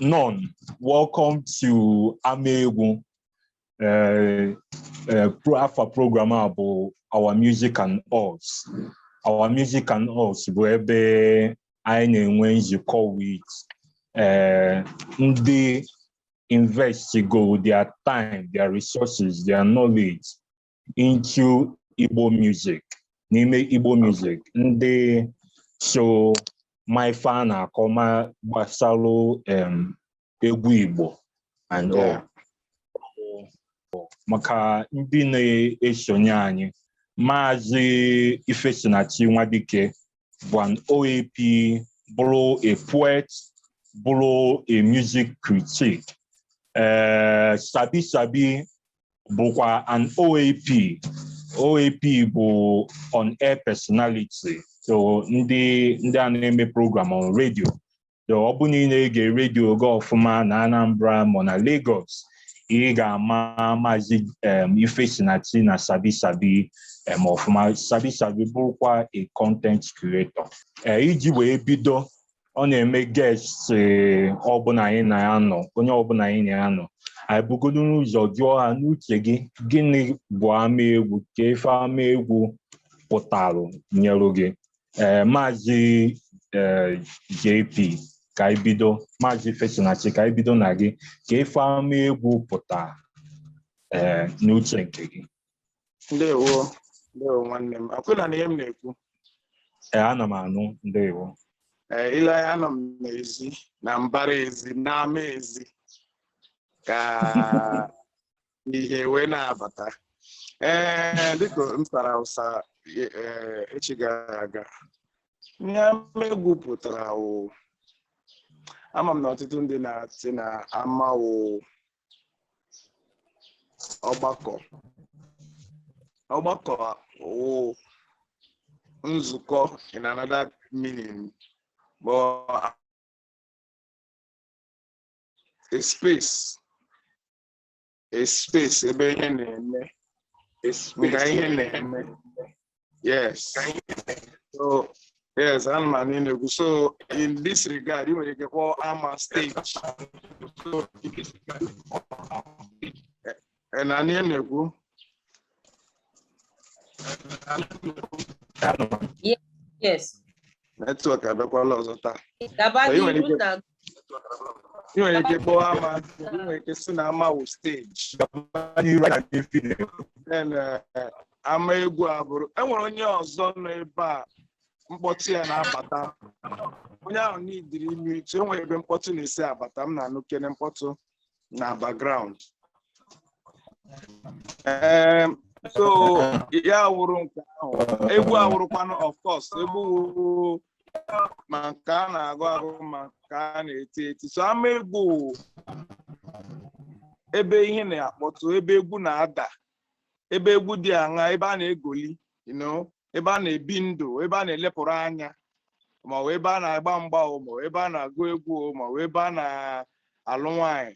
None. Welcome to Amegu. Alpha program about our music and us. Our music and us where I when you call with they investigate their time, their resources, their knowledge into Igbo music. Name Igbo music. They so my fan akoma gbasalo egwu Igbo and all. Maka ndị na-esonye anyị Maazị Ifesinachi Nwadike bụ an OAP, bụrụ a poet, bụrụ a music critic. Sabi bụkwa an OAP. OAP bụ on air personality. So ndị a na-eme program on radio. So ọ bụ niile ege radio ga ọfụma na Anambra ma na Lagos. Ị ga-ama Maazị Ifesinachi na Sabi ọfụma. Sabi bụrụkwa a content creator. Iji wee bido, ọ na-eme guest ọbụla anyị na ya nọ, onye ọbụla anyị na ya nọ. Anyị bugodo n'ụzọ jụọ ha n'uche gị, gịnị bụ ama egwu, ka ife ama egwu pụtarụ nyere gị. Maazị JP ka anyị bido, Maazị Ifesinachi ka anyị bido na gị, ka ife ama egwu pụta n'uche nke gị. Ndewo nwanne m. Akwụla na ihe m na-ekwu. Ana m anụ. Ndewo. Ile anya nọ m n'ezi, na mbara ezi, n'ama ezi, ka ihe wee na-abata. Dịka m tara ụsa echi gara aga, ihe ama egwu pụtara o. Ama m na ọtụtụ ndị na-asị na ama o ọgbakọ o nzukọ in another meaning, but a space ebe ihe na-eme, ihe na-eme. Yes. So yes, I'm an Enugu. So in this regard, you will get all AMA stage. And an Enugu. Yes. Network I don't call us that. You will get all AMA. You will get soon AMA stage. And AMA egwu abụrụ. Enwere onye ọzọ nọ ebe a mkpọtụ ya na-abata. Onye ahụ n'idiri ime itu, enwere ebe mkpọtụ na-esi abata, m na-anụ kene mkpọtụ na background. So ya wụrụ nke ahụ. Egwu awụrụkwanụ, of course, egwu ma nke a na-agụ agụ ma nke a na-eti eti. So ama egwu ebe ihe na-akpọtụ, ebe egwu na-ada, ebe egwu dị aṅa, ebe a na-egoli, ebe a na-ebi ndụ, ebe a na-elepụrụ anya, ma ọ ebe a na-agba mgba, ma ọ ebe a na-agụ egwu, ma ọ ebe a na-alụ nwanyị.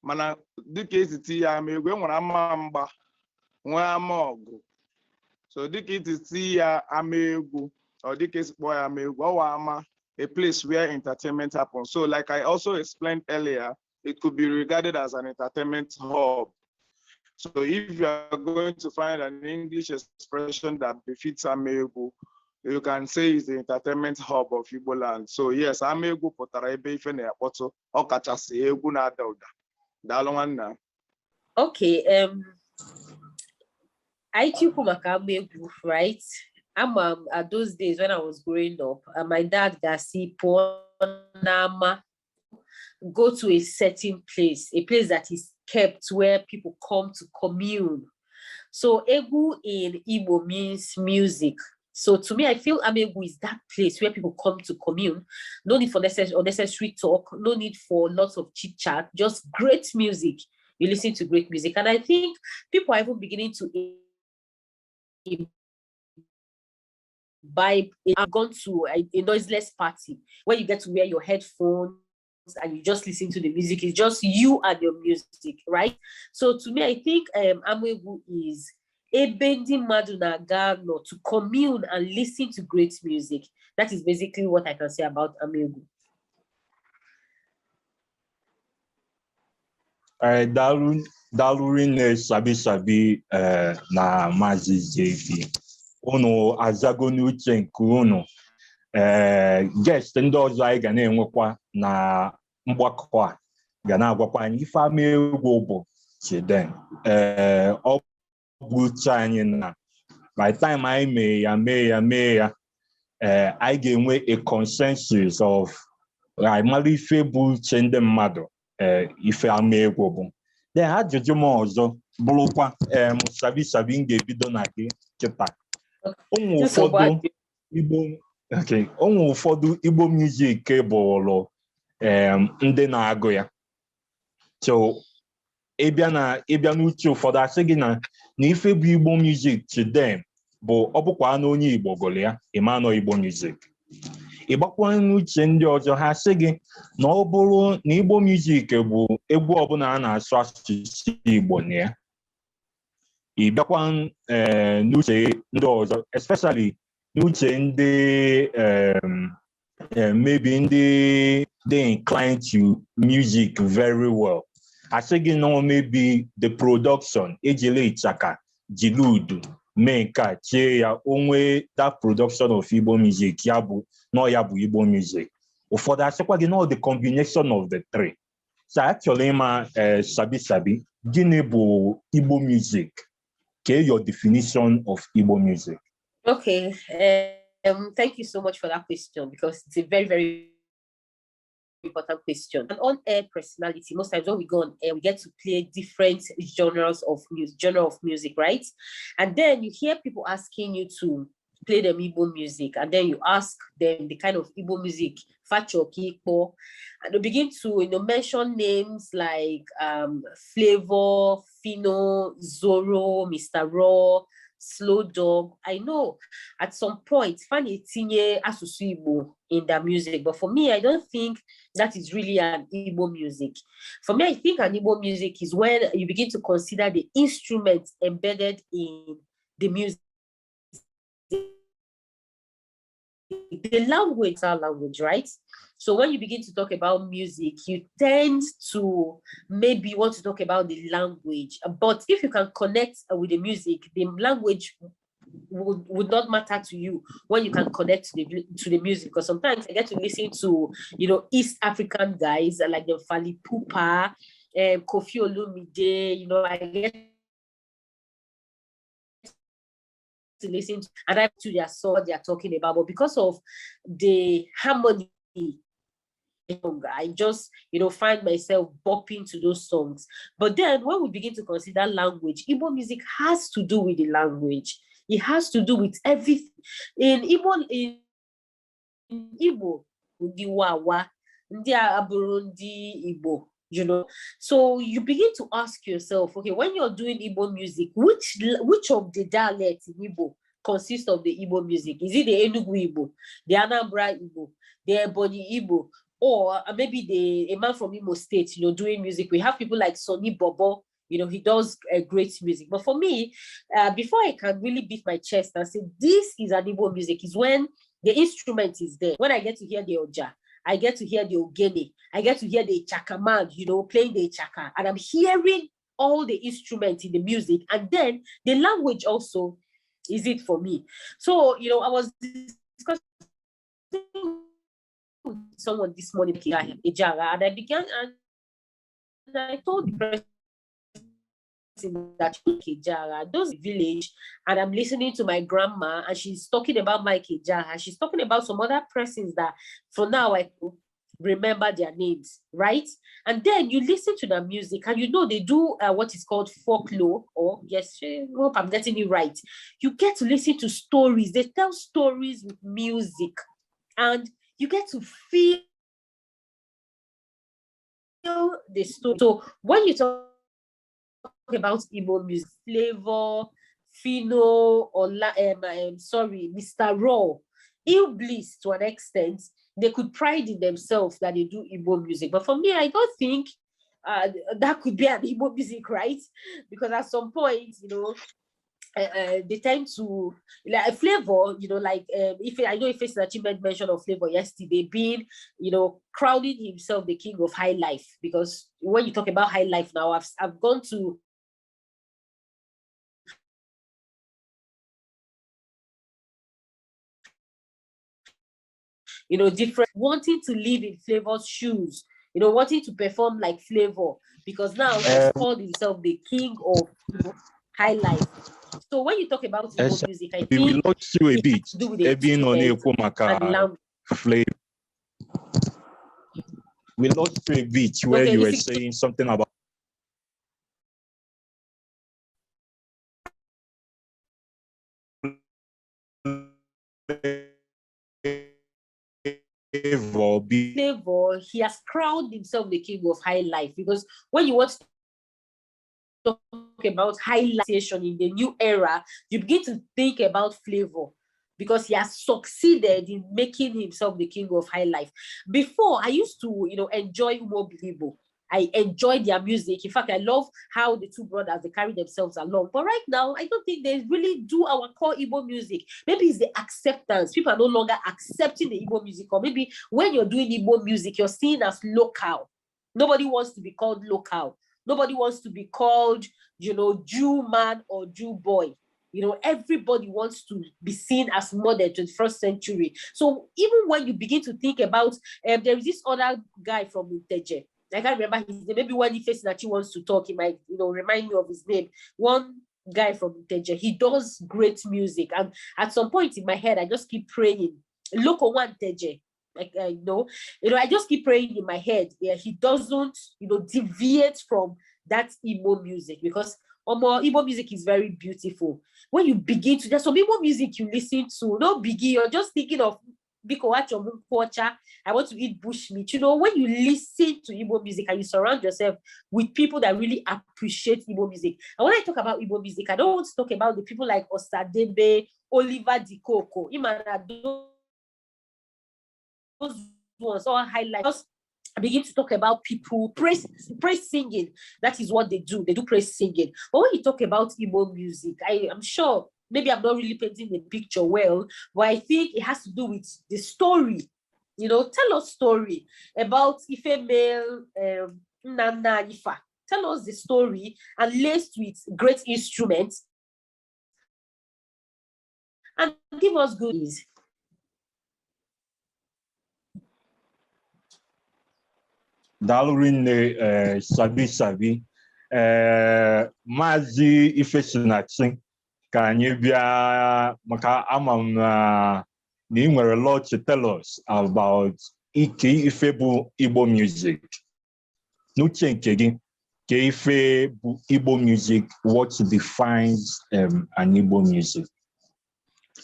Mana dịka etiti ya ama egwu, enwere ama mgba, nwee ama ọgụ. So dịka etiti ya ama egwu, or dịka esikpọ ya ama egwu, ọwa ama a place where entertainment happens. So like I also explained earlier, it could be regarded as an entertainment hub. So if you are going to find an English expression that befits Amegu, you can say it's the entertainment hub of Igbo land. So yes, Amegu pụtara ebe ife na-akpọtụ, ọkachasị egwu na-ada ụda. Daalụ nwanna. Okay, I took maka Amegu, right? At those days when I was growing up, my dad Gasi Ponama go to a certain place, a place that is kept where people come to commune. So Egu in Igbo means music. So to me, I feel Amegu is that place where people come to commune. No need for unnecessary talk, no need for lots of chit chat, just great music. You listen to great music. And I think people are even beginning to imbibe. I've gone to a noiseless party where you get to wear your headphones and you just listen to the music. It's just you and your music, right? So to me, I think Amegu is Ebendi Madunagano to commune and listen to great music. That is basically what I can say about Amegu. Dalurine Sabi na Mazi JP. Unu azago n'uche nke unu. Guest ndị ọzọ anyị ga na-enwekwa na mgbakọ a ga na-agwakwa anyị ife ama egwu bụ Chiden. Ọ bụ uche anyị na by the time anyị mee ya anyị ga-enwe a consensus of mara ife bụ uche ndị mmadụ ife ama egwu bụ. Then ajụjụ m ọzọ bụrụkwa Sabi m ga-ebido na gị kịta. Ụmụ ụfọdụ Igbo music bụrụ ndị na-agụ ya. So ịbịa n'uche ụfọdụ asị gị na ife bụ Igbo music today bụ ọ bụkwa na onye Igbo gụrụ ya ịma nọ Igbo music. Ịgbakwa n'uche ndị ọzọ ha sị gị na ọ bụrụ na Igbo music bụ egwu ọbụla a na-asụ asụsụ Igbo na ya. Ịbịakwa n'uche ndị ọzọ especially n'uche ndị maybe ndị they inclined to music very well. I say no, maybe the production ejile ichaka jiludu menka che ya onwe that production of Igbo music yabu no yabu Igbo music. For that no the combination of the three. So actually Sabi gini bu Igbo music. Okay, your definition of Igbo music. Okay, thank you so much for that question because it's a very, very important question. An on-air personality, most times when we go on air, we get to play different genres of music, right? And then you hear people asking you to play them Igbo music, and then you ask them the kind of Igbo music, Facho, Kiko, and they begin to mention names like Flavor, Fino, Zoro, Mr. Raw, Slow Dog. I know at some point Fanny Tinye Asusu Igbo in their music, but for me, I don't think that is really an Igbo music. For me, I think an Igbo music is when you begin to consider the instruments embedded in the music. The language is our language, right? So when you begin to talk about music, you tend to maybe want to talk about the language. But if you can connect with the music, the language would not matter to you when you can connect to the music. Because sometimes I get to listen to, East African guys like the Fali Pupa, Kofi Olumide, I get to listen to, and I to their song they are talking about, but because of the harmony, I just find myself bopping to those songs. But then when we begin to consider language, Igbo music has to do with the language. It has to do with everything. In Igbo, the Wawa, the Aburundi Igbo. So you begin to ask yourself, okay, when you're doing Igbo music, which of the dialects in Igbo consists of the Igbo music? Is it the Enugu Igbo, the Anambra Igbo, the Ebonyi Igbo, or maybe a man from Imo State, doing music? We have people like Sonny Bobo, he does great music. But for me, before I can really beat my chest and say this is an Igbo music, is when the instrument is there. When I get to hear the Oja, I get to hear the Ogene, I get to hear the Chaka man, playing the Chaka, and I'm hearing all the instruments in the music, and then the language also is it for me. So, I was discussing with someone this morning, and I began, and I told the person that Jara, those village, and I'm listening to my grandma, and she's talking about Mike Jara. She's talking about some other persons that for now I remember their names, right? And then you listen to the music, and they do what is called folklore, or yes, I hope I'm getting it right. You get to listen to stories. They tell stories with music, and you get to feel the story. So when you talk about Igbo music, Flavor, Fino, or Mr. Raw, Ill Bliss to an extent, they could pride in themselves that they do Igbo music. But for me, I don't think that could be an Igbo music, right? Because at some point, they tend to like a flavor, you know, like if I know Ifesinachi made mention of flavor yesterday, being, you know, crowning himself the king of high life. Because when you talk about high life now, I've gone to different, wanting to live in Flavor's shoes, wanting to perform like Flavor, because now he's called himself the king of high life. So when you talk about Igbo music, I think we lost you a bit. To do with the instrument and language. Flavor. We lost you a bit where you were saying something about Flavor. He has crowned himself the king of high life, because when you want to talk about high life in the new era, you begin to think about Flavor, because he has succeeded in making himself the king of high life. Before, I used to, enjoy Igbo. I enjoy their music. In fact, I love how the two brothers, they carry themselves along. But right now, I don't think they really do our core Igbo music. Maybe it's the acceptance. People are no longer accepting the Igbo music. Or maybe when you're doing Igbo music, you're seen as local. Nobody wants to be called local. Nobody wants to be called, Jew man or Jew boy. Everybody wants to be seen as modern 21st century. So even when you begin to think about, there is this other guy from Inteje. I can't remember his name. Maybe when Ifesinachi wants to talk, he might, remind me of his name. One guy from Inteje. He does great music. And at some point in my head, I just keep praying, Loco one Inteje. Like, I just keep praying in my head. Yeah, he doesn't, deviate from that Igbo music, because Igbo music is very beautiful. When you begin to, there's some Igbo music you listen to, no biggie, you're just thinking of I want to eat bushmeat. When you listen to Igbo music and you surround yourself with people that really appreciate Igbo music. And when I talk about Igbo music, I don't want to talk about the people like Osadebe, Oliver Dikoko, those ones all highlight. Just begin to talk about people praise singing. That is what they do. They do praise singing. But when you talk about Igbo music, I'm sure maybe I'm not really painting the picture well, but I think it has to do with the story. Tell us story about Ife male Nana Ifa. Tell us the story, and laced with great instruments, and give us goodies. Dalurine Sabi Mazi Ifesinachi ka anyị bịa maka ama m na ị nwere a lot to tell us about ike ife bụ Igbo music. N'uche nke gị, ka ife bụ Igbo music, what defines an Igbo music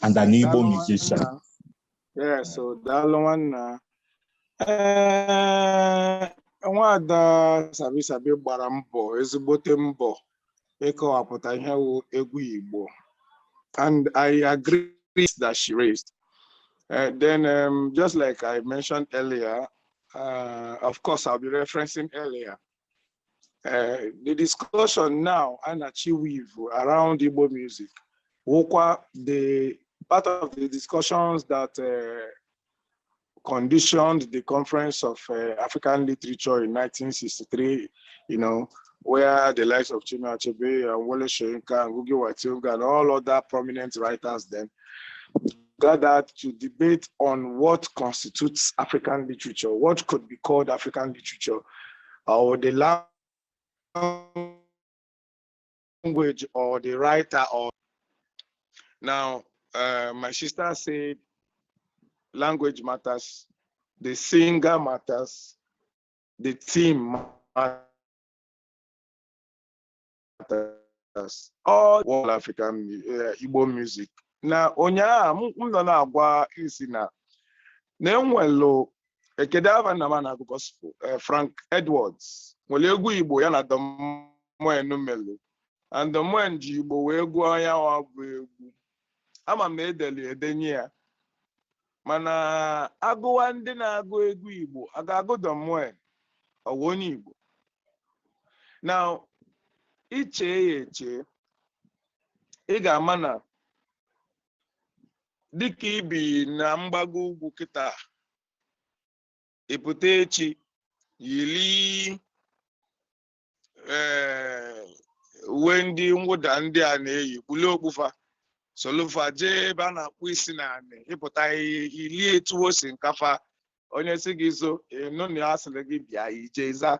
and an Igbo musician? Yeah, so daalụ nwanna. Nwada Sabi gbara mbọ, ezigbote mbọ ịkọwapụta ihe wụ egwu Igbo, and I agree that she raised. Then just like I mentioned earlier, of course I'll be referencing earlier, the discussion now and weave around Igbo music. The part of the discussions that conditioned the Conference of African Literature in 1963, where the likes of Chinua Achebe and Wole Soyinka and Ngugi wa Thiong'o and all other prominent writers then gathered to debate on what constitutes African literature, what could be called African literature, or the language or the writer. Now, my sister said language matters, the singer matters, the theme matters, all African Igbo music. Now, onya nọ na-agwa isi na enwelo ekedava na mana gospel Frank Edwards nwere egwu Igbo ya na Domoen melu, and Domoen ji Igbo wee gụọ ya wa bụ egwu. Ama m na edeli edenye ya, mana agụwa ndị na-agụ egwu Igbo a ga-agụ Domoen ọwụ onye Igbo. Now, iche ya eche, Iga mana dịka ibi na mgbago ugwu kịta ipụta echi yili uwe ndị mwụda ndị a na-eyi kpuli okpufa solufa jee ebe a na-akpụ isi na anị ịpụta ili etu o si nkafa onye si gị zo ịnụ na ya sịrị gị bịa ije za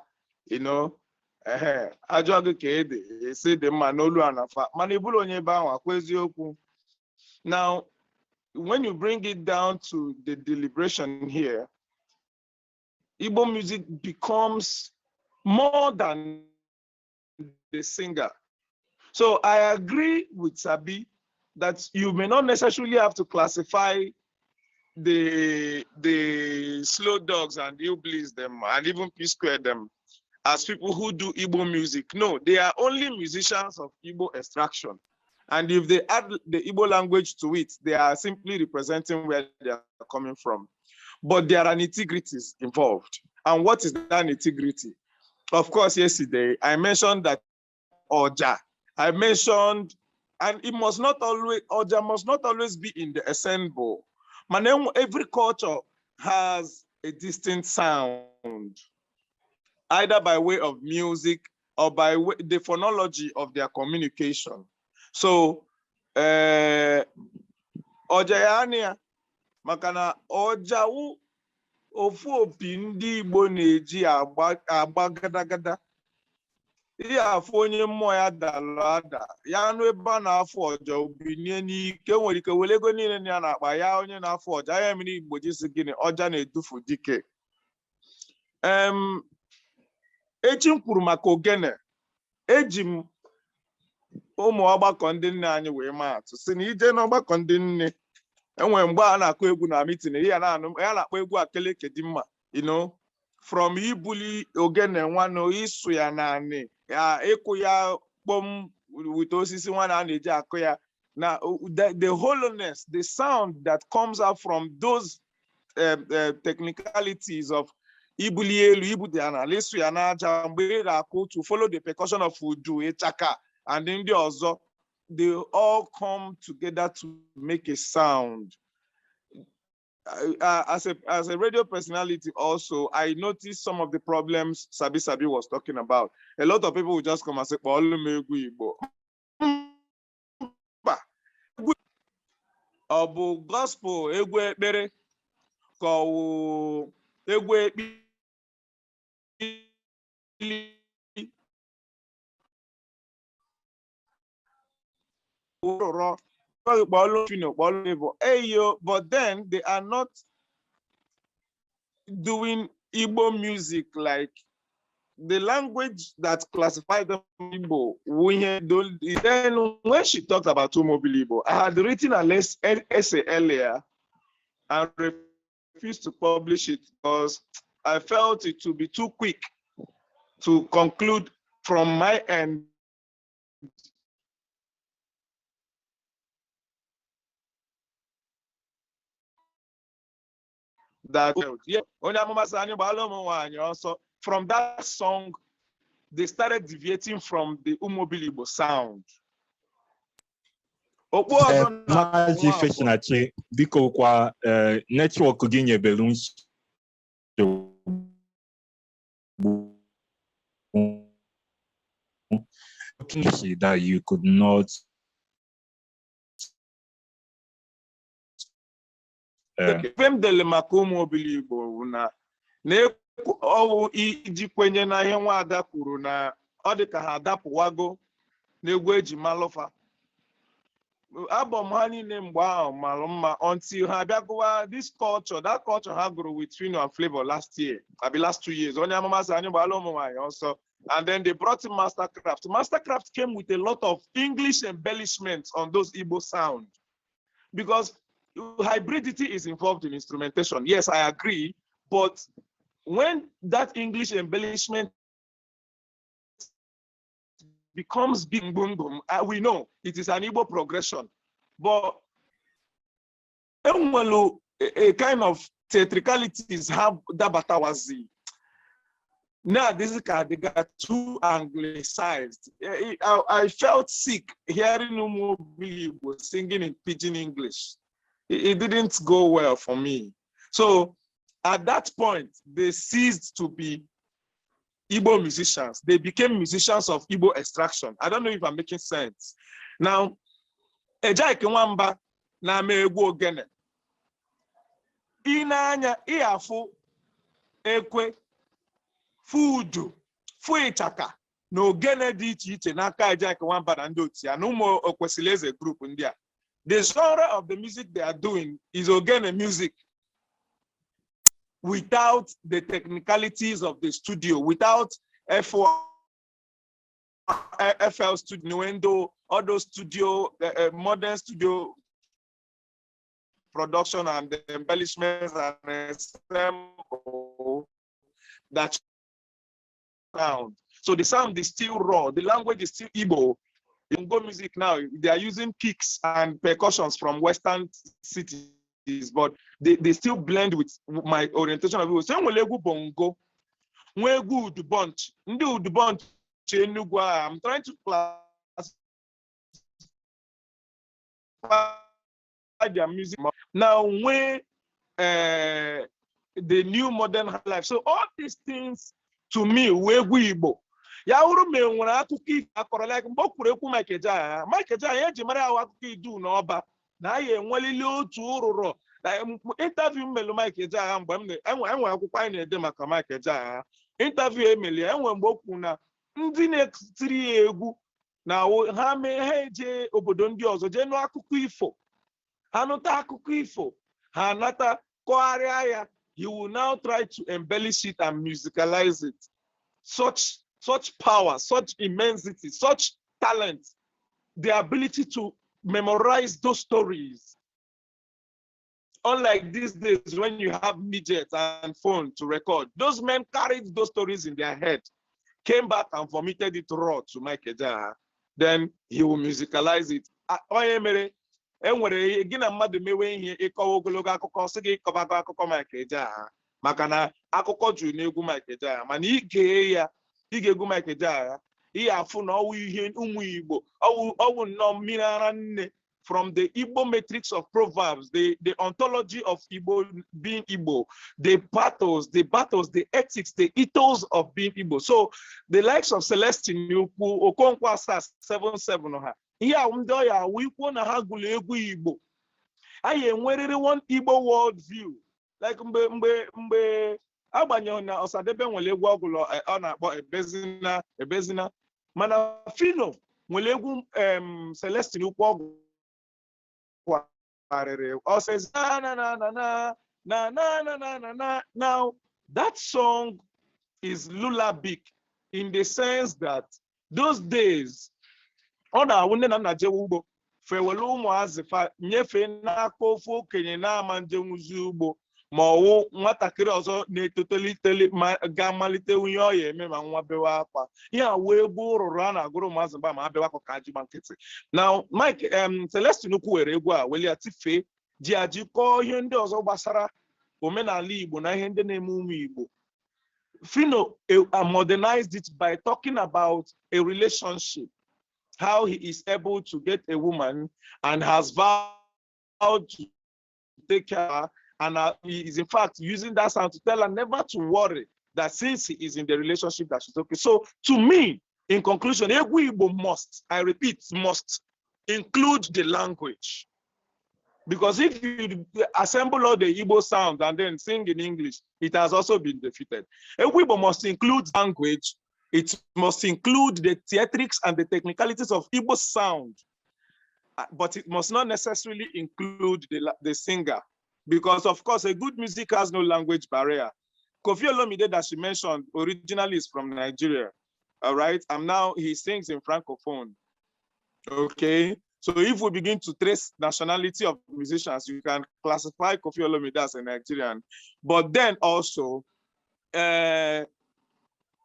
ajọ gị ka ede esi dị mma n'olu anafa mana ịbụrụ onye ebe ahụ akwa eziokwu. Now when you bring it down to the deliberation here, Igbo music becomes more than the singer. So I agree with Sabi that you may not necessarily have to classify the slow dogs and hillbillies them and even P-Square them as people who do Igbo music. No, they are only musicians of Igbo extraction. And if they add the Igbo language to it, they are simply representing where they are coming from. But there are nitty-gritties involved. And what is that nitty-gritty? Of course, yesterday, I mentioned that Oja. I mentioned, and it must not always, Oja must not always be in the ensemble. But every culture has a distinct sound, either by way of music or by way, the phonology of their communication. So, Oja yania, makana Oja wu ofu opi ndị Igbo na-eji agba gada. Ihe afọ onye mmụọ ya dara ada ya anụ ebe a na-afụ ọja obi n'ike nwere ike were ego niile ya na-akpa ya onye na-afụ ọja ya mere Igbo ji sị gịnị ọja na-edufu dike. Echi m kwuru maka ogene eji m ụmụ ọgbakọ ndị nne anyị wee maa atụ si na ije n'ọgbakọ ndị nne enwere mgbe a na-akụ egwu na mitin ya na-akpọ egwu akeleke dị mma, you know, from ibuli ogene nwanne isu ya naanị ya ịkụ ya kpom wite osisi nwanne a na-eji akụ ya na the hollowness, the sound that comes out from those technicalities of ibuli elu ibudi ya na isu ya na aja mgbe ị ga-akụ to follow the percussion of udu ịchaka and ndị ọzọ, they all come together to make a sound. As a radio personality also, I noticed some of the problems Sabi was talking about. A lot of people will just come and say, Igbo. Gospel, egwu ekpere, ko egwu but then they are not doing Igbo music like the language that classifies them Igbo. Then when she talked about Mobile Igbo, I had written an essay earlier and refused to publish it because I felt it to be too quick to conclude from my end that from that song they started deviating from the Igbo sound. Maazị Ifesinachi, biko kwa network gị nyebelu that you could not dele maka ụmụobili Igbo na ọwụ iji kwenye na ihe nwaada kwuru na ọ dị ka ha adapụwago n'egwu eji malụfa. Album ha niile mgbe ahụ mara mma until ha bịagụwa this culture, that culture ha gụrụ with Fino and Flavor last 2 years. Onye amụma sị anyị gbala ụmụ nwaanyị ọsọ. And then they brought in Mastercraft. Mastercraft came with a lot of English embellishments on those Igbo sound. Because hybridity is involved in instrumentation. Yes, I agree. But when that English embellishment becomes big boom boom, we know it is an Igbo progression. But a kind of theatricalities have Dabatawazi. Now this is they got too anglicized. I felt sick hearing Umubi singing in pidgin English. It didn't go well for me. So at that point, they ceased to be Igbo musicians. They became musicians of Igbo extraction. I don't know if I'm making sense. Now, Ejai Kinwamba na me egwu ogene. Inanya iafu ekwe fudu fu ịchaka na ogene dị iche iche n'aka Ejai Kinwamba na ndị otu ya na ụmụ Okwesileze group ndị a. The genre of the music they are doing is ogene music without the technicalities of the studio, without FL studio, window, all those studio, modern studio production and the embellishments and that sound. So the sound is still raw. The language is still Igbo. In Igbo music now, they are using kicks and percussions from Western cities, but they still blend with my orientation of Igbo. Same with bongo, good bunch, good bunch. I'm trying to classify their music now. When the new modern life, so all these things to me, Igbo. Ya uru me nwere akụkọ akọrọ like mgbe kwuru ekwu Mike Ejeagha ya ji mara akụkọ idu na ọba na ya enwelili otu ụrụrọ interview mmelu Mike Ejeagha mgbe enwe akwụkwọ anyị na-ede maka Mike Ejeagha interview emeli enwe mgbe o kwuru na ndị na-etiri ya egwu na ha mee ha eje obodo ndị ọzọ jee nụ akụkọ ifo ha nụta akụkọ ifo ha anata kọgharịa ya. He will now try to embellish it and musicalize it. Such power, such immensity, such talent, the ability to memorize those stories. Unlike these days when you have midgets and phone to record, those men carried those stories in their head, came back and vomited it raw to Mike Ejeagha. Then he will musicalize it. Enwere gị na mmadụ mewe ihe ịkọwa ogologo akụkọ sị gị ịkọbago akụkọ Mike Ejeagha maka na akụkọ juru n'egwu Mike Ejeagha mana ige egwu Mike Ejeagha ihe afụ na ọwụ ihe ụmụ Igbo ọwụ nnọọ mmiri ara nne from the Igbo matrix of proverbs, the ontology of Igbo being Igbo, the battles, the ethics, the ethos of being Igbo. So the likes of Celestine Okonkwo 77 ha ihe ndị ya wikwo na ha gụrụ egwu Igbo. Anyị enwerịrị one Igbo world view like mgbe agbanyeghị na Ọsadebe nwere egwu ọgụlọ ọ na-akpọ ebezina mana Fino nwere egwu Celestine Ukwu ọ says na. Now that song is lullabic in the sense that those days ọ na-awụ nne na nna jewe ugbo fewere ụmụazị fa nyefee n'aka ofe okenye na-ama njenwuzi ugbo ma ọwụ nwatakịrị ọzọ na-etotoliteli ma ga-amalite ihe ọ ya eme ma nwa bewa akwa ihe a wee egwu ụrụrụ a na-agụrụ ụmụazị mgba ma abewa akwa ka ji gba nkịtị. Now Mike Celestine Ukwu were egwu a weli ya tifee ji ajikọọ ihe ndị ọzọ gbasara omenala Igbo na ihe ndị na-eme ụmụ Igbo. Fino modernized it by talking about a relationship, how he is able to get a woman and has vowed to take care of her, and he is in fact using that sound to tell her never to worry, that since he is in the relationship that she's okay. So to me, in conclusion, Egwu Igbo must, I repeat, must include the language. Because if you assemble all the Igbo sound and then sing in English, it has also been defeated. Egwu Igbo must include language. It must include the theatrics and the technicalities of Igbo sound, but it must not necessarily include the singer, because of course a good music has no language barrier. Kofi Olomide that she mentioned originally is from Nigeria, all right? And now he sings in Francophone, okay? So if we begin to trace nationality of musicians, you can classify Kofi Olomide as a Nigerian, but then also,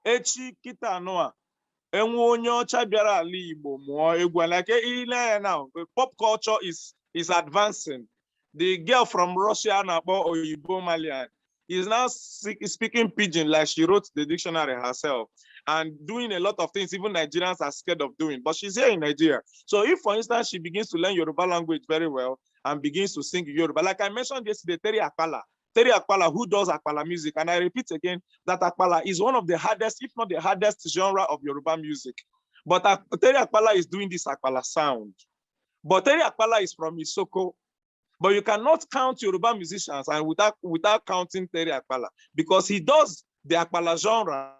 echi kita noa enwe onye ọcha bịara ala Igbo mụọ egwu like ile now pop culture is advancing. The girl from Russia na-akpọ Oyibo Malian is now speaking pidgin like she wrote the dictionary herself and doing a lot of things even Nigerians are scared of doing. But she's here in Nigeria. So if, for instance, she begins to learn Yoruba language very well and begins to sing Yoruba, like I mentioned yesterday, Terry Akpala, who does Akpala music, and I repeat again that Akpala is one of the hardest, if not the hardest genre of Yoruba music. But Terry Akpala is doing this Akpala sound. But Terry Akpala is from Isoko. But you cannot count Yoruba musicians and without counting Terry Akpala, because he does the Akpala genre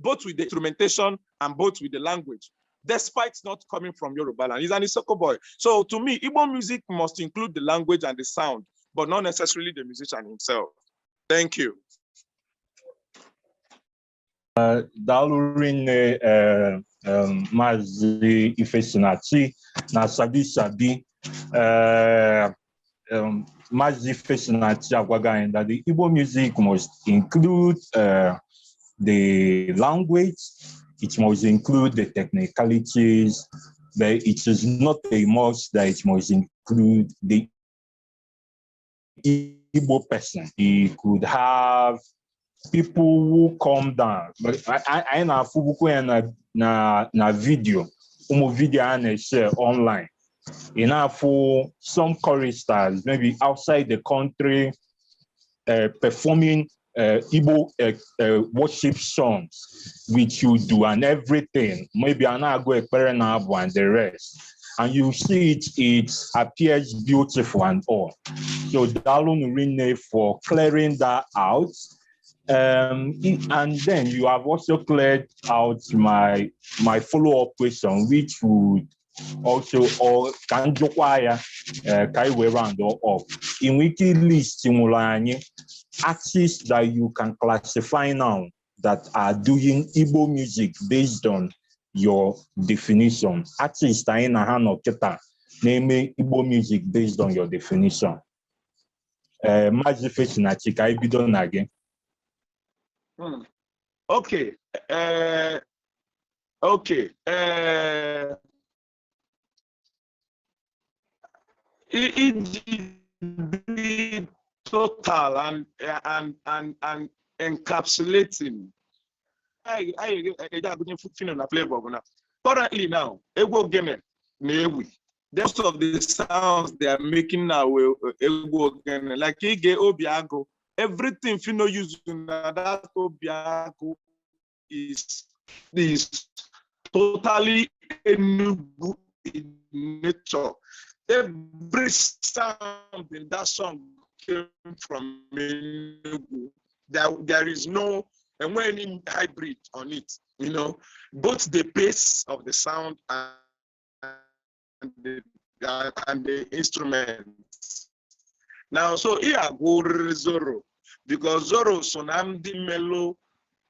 both with the instrumentation and both with the language, despite not coming from Yoruba land. He's an Isoko boy. So to me, Igbo music must include the language and the sound, but not necessarily the musician himself. Thank you. Dalurine Mazi Ifesinachi na Sabi Mazi Ifesinachi agwagain that the Igbo music must include the language, it must include the technicalities, but it is not a must that it must include the Igbo person. He could have people who come down. But I na fubuku na video, video and share online. Enough for some choristers, maybe outside the country, performing Igbo worship songs, which you do and everything. Maybe I go Ekperenabu and the rest. And you see it appears beautiful and all. So Dalun Rine for clearing that out. And then you have also cleared out my follow-up question, which would also or can carry around or off. In wiki list artists that you can classify now that are doing Igbo music based on your definition. Artists are in a hand of Keta, namely Igbo music based on your definition. Mazi Ifesinachi, can I be done again? Okay. Okay. It be total and encapsulating. Currently now, most of the sounds they are making now like Ige Obiago, everything Fino using that Obiago is totally Enugu in nature. Every sound in that song came from Enugu. There is no any hybrid on it, you know. Both the bass of the sound and the instruments. Now, so here I go Zoro, because Zoro sonamdi melo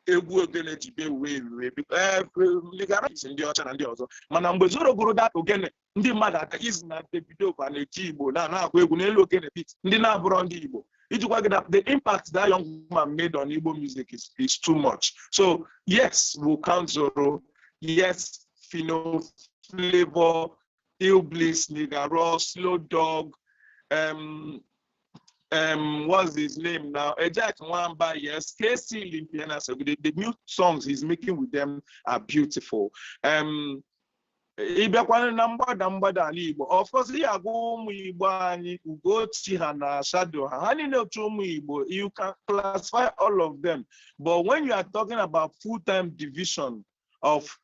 egwu ogene jibe we because in the ocha and the other. Mana mgbe Zoro guru that ogene ndị mmadụ aka izi na Davido kwa na-eji Igbo na-akwa egwu n'elu ogene beat ndị na-abụrụ ndị Igbo. The impact that young man made on Igbo music is too much. So yes, we'll count Zoro. Yes, Fino, Flavor, Ill Bliss, Nigga Ross, Slow Dog, what's his name now? Ejak Nwamba, yes, KC Olympiana. So the new songs he's making with them are beautiful. Of course, you can classify all of them. But when you are talking about full-time division of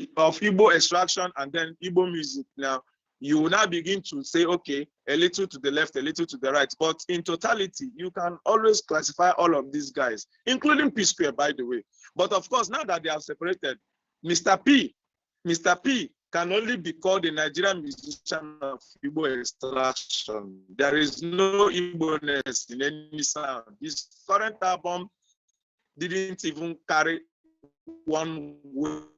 Igbo extraction and then Igbo music, now you will now begin to say, okay, a little to the left, a little to the right. But in totality, you can always classify all of these guys, including P Square, by the way. But of course, now that they are separated, Mr. P can only be called a Nigerian musician of Igbo extraction. There is no Igbo-ness in any sound. His current album didn't even carry one word.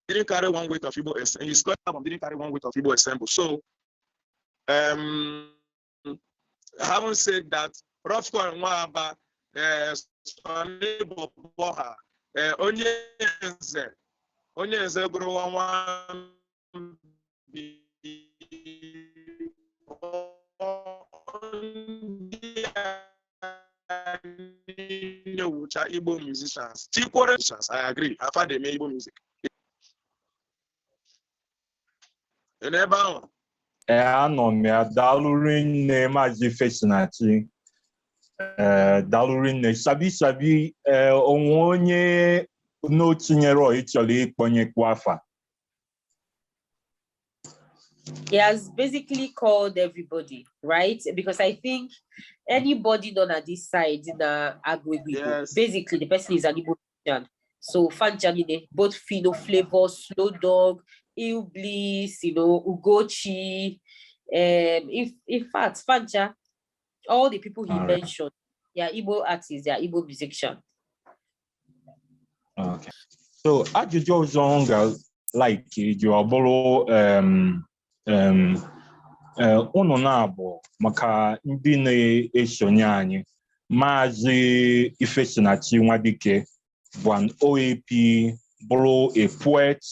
Didn't carry one weight of Igbo ensemble. His current album didn't carry one weight of Igbo ensemble. So, having said that, Rofko and Nwaba, onye nze gụrụ 1 Igbo musicians. Musicians, I agree. I've had them Igbo music. Anọ m ya daalụ nne Maazị Ifesinachi. Daalụ nne Sabi onwe onye n'otinyere ịchọrọ ịkpọnyekwu afa. He has basically called everybody, right? Because I think anybody done at this side in Agwegwe, yes. Basically the person is an Igbo musician. So Fancha, both Fino Flavor, Slow Dog, Il Bliss, Ugochi. In fact, Fancha, all the people he mentioned, they are Igbo artists, they are Igbo musicians. Okay. So ajụjụ ọzọ nga like ji ọ bụrụ unu na-abụ maka ndị na-esonye anyị. Maazị Ifesinachi Nwadike bụ an OAP, bụrụ a poet,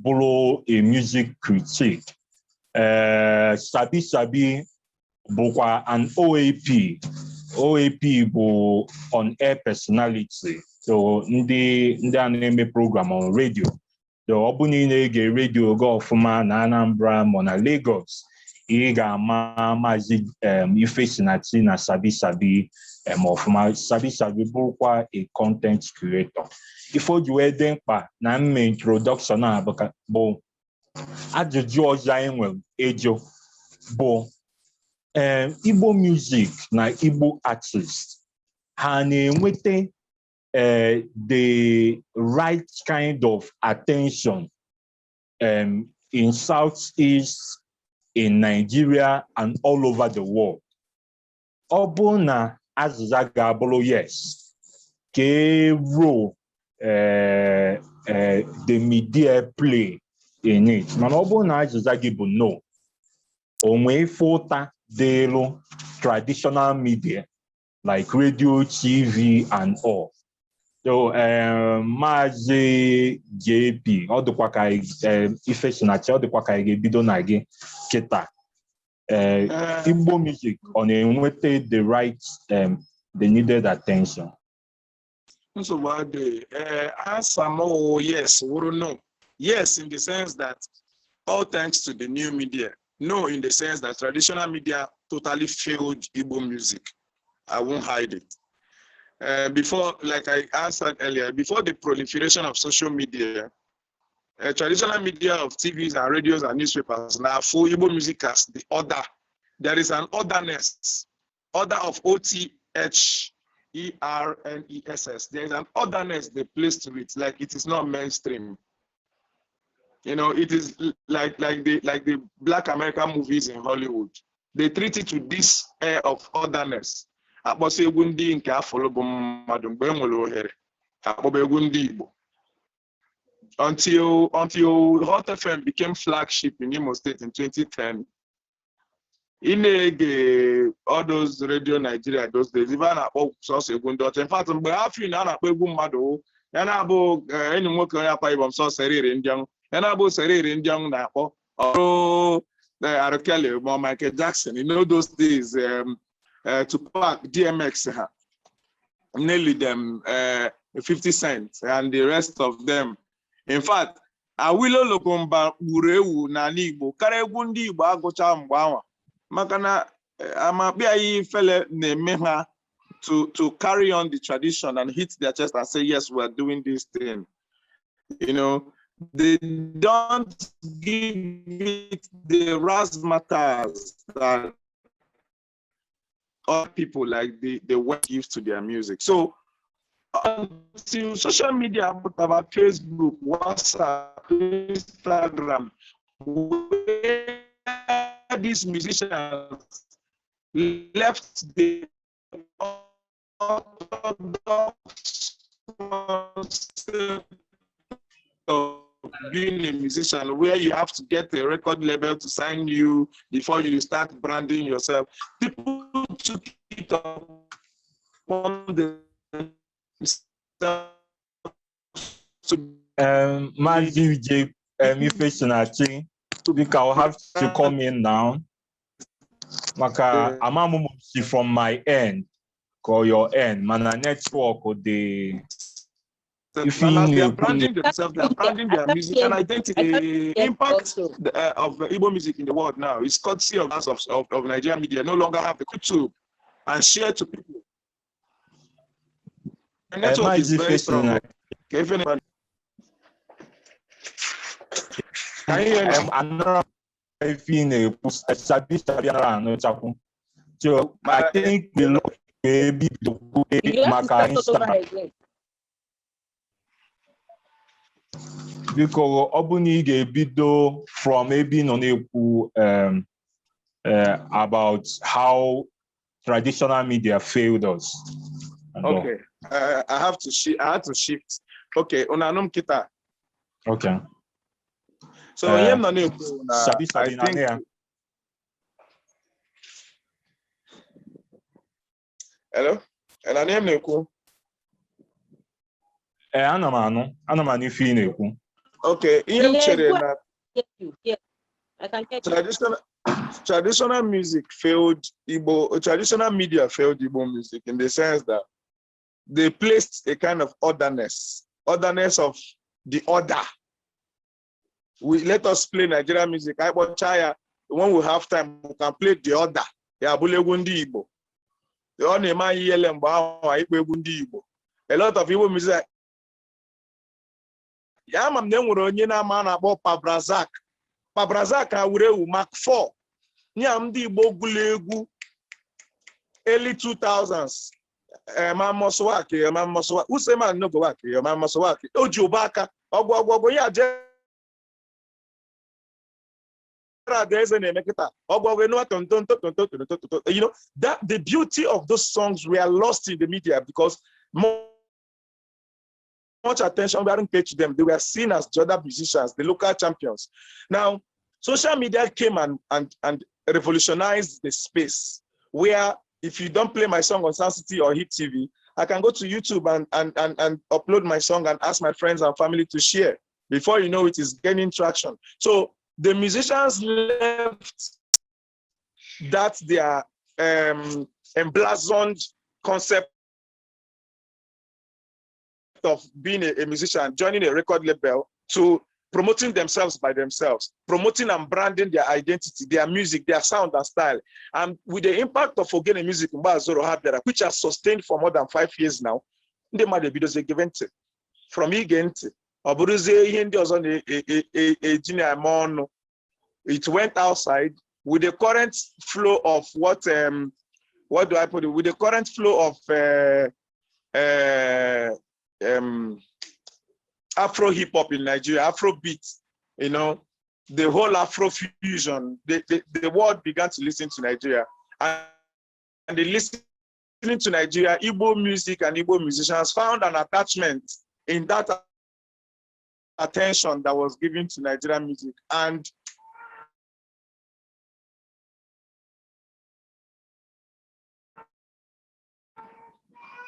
bụrụ a music critic. Sabi bụkwa an OAP. OAP bụ on-air personality. So ndị a na-eme program on radio. Ọ bụ na ị na-ege redio oge ọfụma na Anambra ma na Lagos, ị ga-ama Maazị Ifesinachi na Sabi ọfụma. Sabi bụrụkwa a content creator. Ife o ji wee dị mkpa na mme introduction a bụ ajụjụ ọzọ anyị nwere ejo bụ Igbo music na Igbo artist ha na-enweta the right kind of attention in Southeast, in Nigeria, and all over the world. Ọ bụ na azịza ga-abụrụ yes, ka role the media play in it. Mana ọ bụ na azịza gị bụ no, o nwee fụta dịlụ traditional media like radio, TV, and all. So Maazị JP, ọ dịkwa ka Ifesinachi, ọ dịkwa ka ga-ebido na gị kịta. Igbo music ọ na-enweta the right, the needed attention. So what answer yes, or no. Yes, in the sense that all thanks to the new media. No, in the sense that traditional media totally failed Igbo music. I won't hide it. Before, like I answered earlier, before the proliferation of social media, traditional media of TVs and radios and newspapers now full Igbo music as the order. There is an orderness, order of OTHERNESS. There is an orderness they place to it, like it is not mainstream. It is like the Black American movies in Hollywood. They treat it with this air of orderness. Until Hot FM became flagship in Imo State in 2010. In all those radio Nigeria those days, even at source Egundo. In fact, I have been an Mado, and I bought any more source Indian, and I bought Indian Napo, or Kelly, or Michael Jackson. Those days, Tupac, DMX, nearly them 50 Cent, and the rest of them. In fact, I will lokomba urewu na Igbo karegwu ndị Igbo agụcha mgbawa maka na amabia yi fele na-eme ha to carry on the tradition and hit their chest and say yes, we are doing this thing. They don't give it the razzmatazz that other people like the West gives to their music. So until social media, about Facebook, WhatsApp, Instagram, where these musicians left the orthodox of being a musician, where you have to get a record label to sign you before you start branding yourself. People took it upon the Maazị Ifesinachi, to because I'll have to come in now. Maka amamu from my end, call your end. Mana network or the. If they are branding themselves, they are branding their music and identity. The impact of Igbo music in the world now is courtesy of Nigerian media. No longer have the YouTube and share to people. The network is very strong. Okay, if anybody. Can you hear me? Sabi, so I think we look maybe Maka Insta. Because Obuni video from maybe about how traditional media failed us. Okay, I had to shift. Okay, unanum kita. Okay. So I think. Hello, and I name Neku. Okay, I can get traditional music failed Igbo. Traditional media failed Igbo music in the sense that they placed a kind of otherness of the order. Let us play Nigerian music. When we have time, we can play the order. A lot of Igbo music. Yamam ne nwere onye na-ama na-akpọ Pabrazak. Pabrazak awurewu Mark 4. Nyam ndị Igbo gụlụ egwu early 2000s. Mama Moswaki. Usema no go waki, Mama Moswaki. Oji Obaka. Ogwo ya je you know that the beauty of those songs were lost in the media because much attention weren't paid to them. They were seen as the other musicians, the local champions. Now, social media came and revolutionized the space where if you don't play my song on Sound City or Hit TV, I can go to YouTube and upload my song and ask my friends and family to share. Before you know it, is gaining traction. So the musicians left that their emblazoned concept of being a musician, joining a record label, to promoting themselves by themselves, promoting and branding their identity, their music, their sound and style. And with the impact of Ogene music, which has sustained for more than 5 years now, from Igente, it went outside with the current flow of what do I put it? With the current flow of Afro hip hop in Nigeria, Afro beat, you know, the whole Afro fusion, the world began to listen to Nigeria, and they listening to Nigeria, Igbo music and Igbo musicians found an attachment in that attention that was given to Nigerian music. And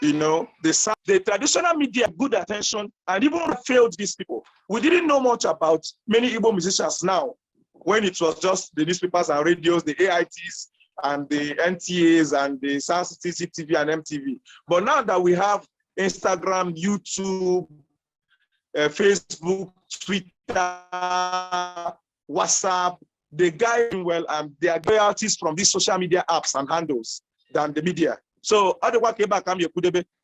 you know, the traditional media good attention and even failed these people. We didn't know much about many Igbo musicians now, when it was just the newspapers and radios, the AITs and the NTAs and the Sound City, TV and MTV. But now that we have Instagram, YouTube, Facebook, Twitter, WhatsApp, they guide well, and they are royalties from these social media apps and handles than the media. So, I don't want to back on your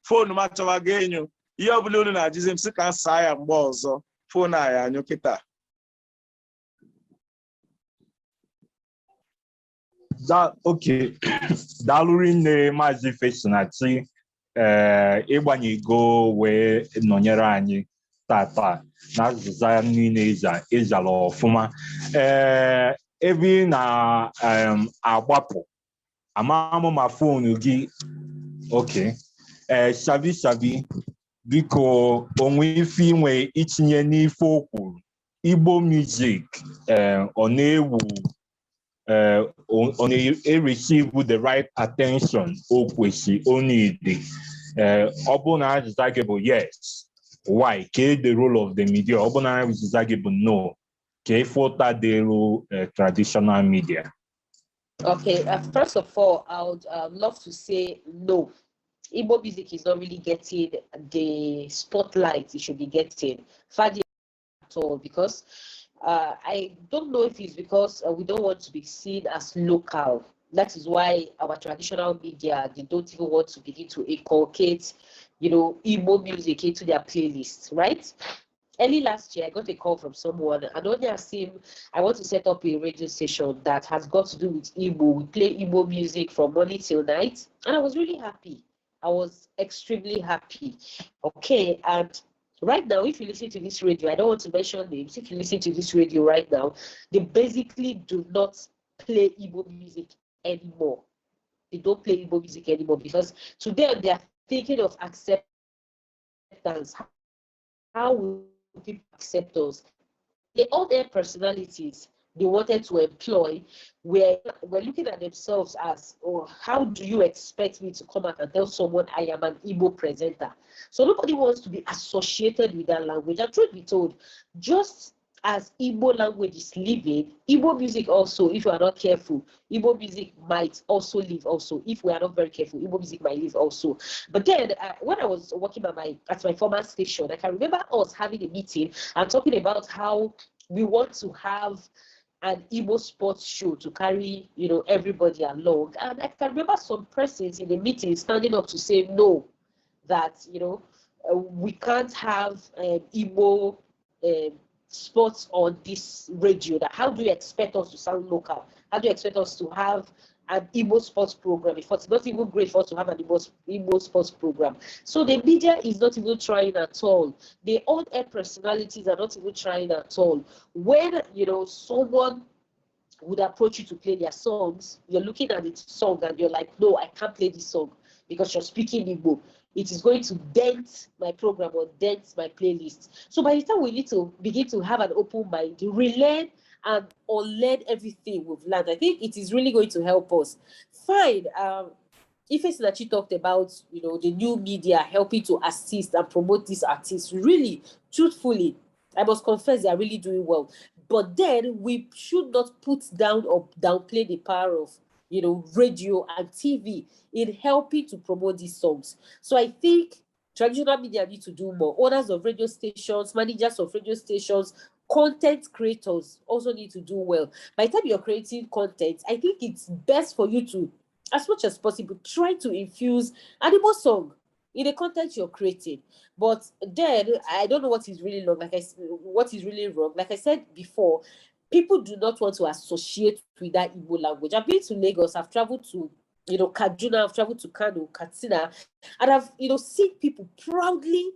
phone no matter what again. You have learned that Jesus can say and balls phone and your kita. That okay. Dalurin ne mazi Ifesinachi ịgbanye go wee nọnyere anyị tata na azịza niile ịzala ọfụma ebe na agbapụ amamụ ma fonu gị okay Sabi biko onwe ife inwe itinye n'ife okwu Igbo music ọ na-ewu on a receive the right attention okwesi onidi obuna zagable yes why the role of the media obuna zagable no K4 Dero traditional media? Okay, first of all, I would love to say no. Igbo music is not really getting the spotlight it should be getting. Fadi at all, because I don't know if it's because we don't want to be seen as local. That is why our traditional media, they don't even want to begin to inculcate, Igbo music into their playlists, right? Early last year, I got a call from someone, and only asked him, I want to set up a radio station that has got to do with Igbo. We play Igbo music from morning till night. And I was really happy. I was extremely happy. Okay, and right now, if you listen to this radio, I don't want to mention names. If you listen to this radio right now, they basically do not play Igbo music anymore. They don't play Igbo music anymore because today they are thinking of acceptance. How will people accept us? The old air personalities they wanted to employ were looking at themselves as, oh, how do you expect me to come out and tell someone I am an Igbo presenter? So nobody wants to be associated with that language. And truth be told, just as Igbo language is living, Igbo music also, if you are not careful, Igbo music might also live also. If we are not very careful, Igbo music might live also. But then when I was working at my former station, I can remember us having a meeting and talking about how we want to have an Igbo sports show to carry, everybody along. And I can remember some persons in the meeting standing up to say no, that, we can't have Igbo sports on this radio. That how do you expect us to sound local? How do you expect us to have an Igbo sports program if it's not even great for us to have an Igbo sports program? So the media is not even trying at all. The on-air personalities are not even trying at all. When someone would approach you to play their songs, you're looking at the song and you're like, no, I can't play this song because you're speaking Igbo. It is going to dent my program or dent my playlist. So by the time we need to begin to have an open mind, relearn and unlearn everything we've learned, I think it is really going to help us. Fine. Ifesinachi talked about, the new media helping to assist and promote these artists. Really, truthfully, I must confess they are really doing well. But then we should not put down or downplay the power of, radio and TV in helping to promote these songs. So I think traditional media need to do more. Owners of radio stations, managers of radio stations, content creators also need to do well. By the time you're creating content, I think it's best for you to, as much as possible, try to infuse animal song in the content you're creating. But then I don't know what is really wrong. What is really wrong? Like I said before, people do not want to associate with that Igbo language. I've been to Lagos, I've traveled to Kaduna, I've traveled to Kano, Katsina, and I've seen people proudly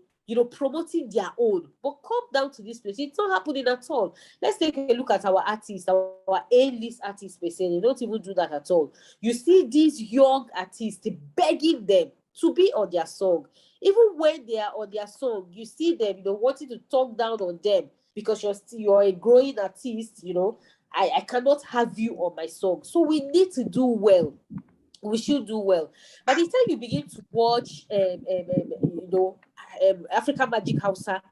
promoting their own. But come down to this place, it's not happening at all. Let's take a look at our artists, our A-list artists, they don't even do that at all. You see these young artists begging them to be on their song. Even when they are on their song, you see them, wanting to talk down on them because you're a growing artist, I cannot have you on my song. So we need to do well. We should do well. By the time you begin to watch, African Magic Hausa,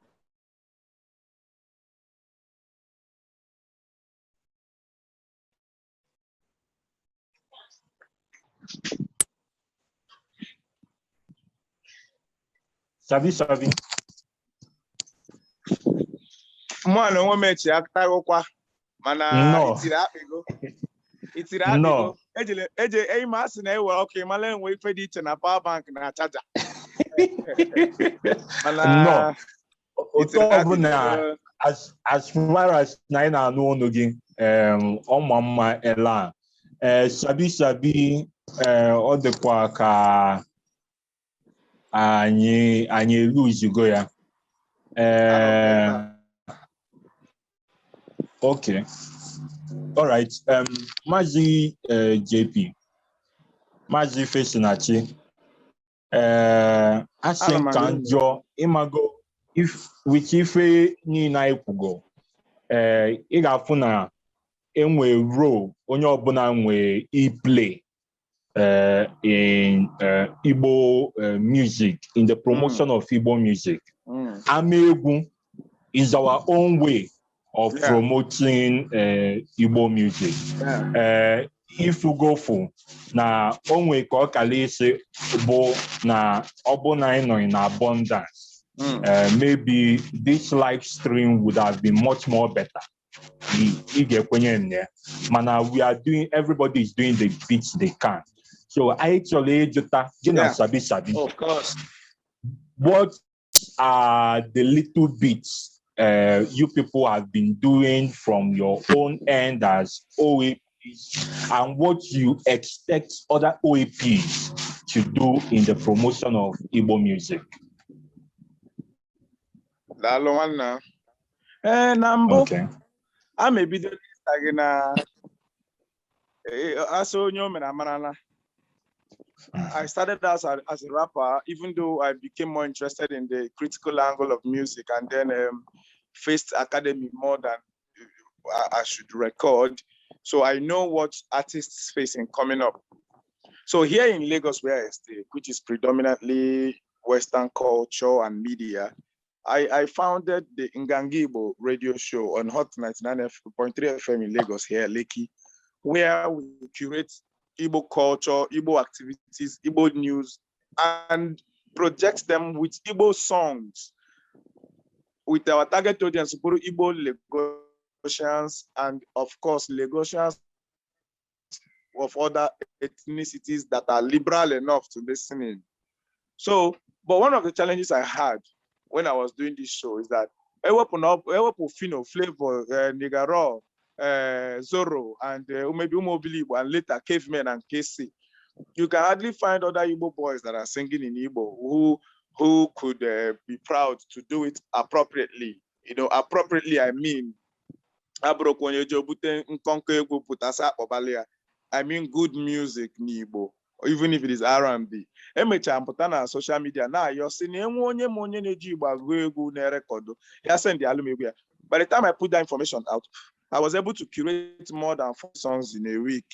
Sabi. Mwana onwe mechi aktarokwa mana No. itiri akpigo No. eje ma asị na ewe ọkụ mala enwe ife dị iche na power bank na charger. No. As far as na na-anụ ọnụ gị ọma mma ela Sabi ọ dịkwa ka anyị eluzigo ya. Okay. All right. Mazi JP. Mazi Ifesinachi. Asị ka njọ ịmago with ife niile ikwugo. Ị ga-afụ na enwe role onye ọbụla nwe play in Igbo music, in the promotion of Igbo music. Amegwu is our own way of promoting Igbo music. If you go for na onwe ka kalise bo na obona in abundance, maybe this live stream would have been much more better. Mana we are doing, everybody is doing the bits they can. So I actually Sabi. Of course. What are the little bits you people have been doing from your own end as OAPs, and what you expect other OAPs to do in the promotion of Igbo music? Okay. I may be the I started as a rapper, even though I became more interested in the critical angle of music, and then faced academy more than I should record. So I know what artists facing coming up. So here in Lagos, where I stay, which is predominantly Western culture and media, I founded the Ngangibo radio show on Hot 99.3 FM in Lagos here, Lekki, where we curate Igbo culture, Igbo activities, Igbo news, and project them with Igbo songs with our target audience, Igbo Lagosians, and of course, Lagosians of other ethnicities that are liberal enough to listen in. So, but one of the challenges I had when I was doing this show is that Fino, Flavor, Nigaro, Zorro, and maybe Umobilibo, and later Cavemen and KC. You can hardly find other Igbo boys that are singing in Igbo who could be proud to do it appropriately. You know, appropriately, I mean, I mean good music in Igbo, even if it is R&B. Na social media now you're seeing by the time I put that information out, I was able to curate more than 4 songs in a week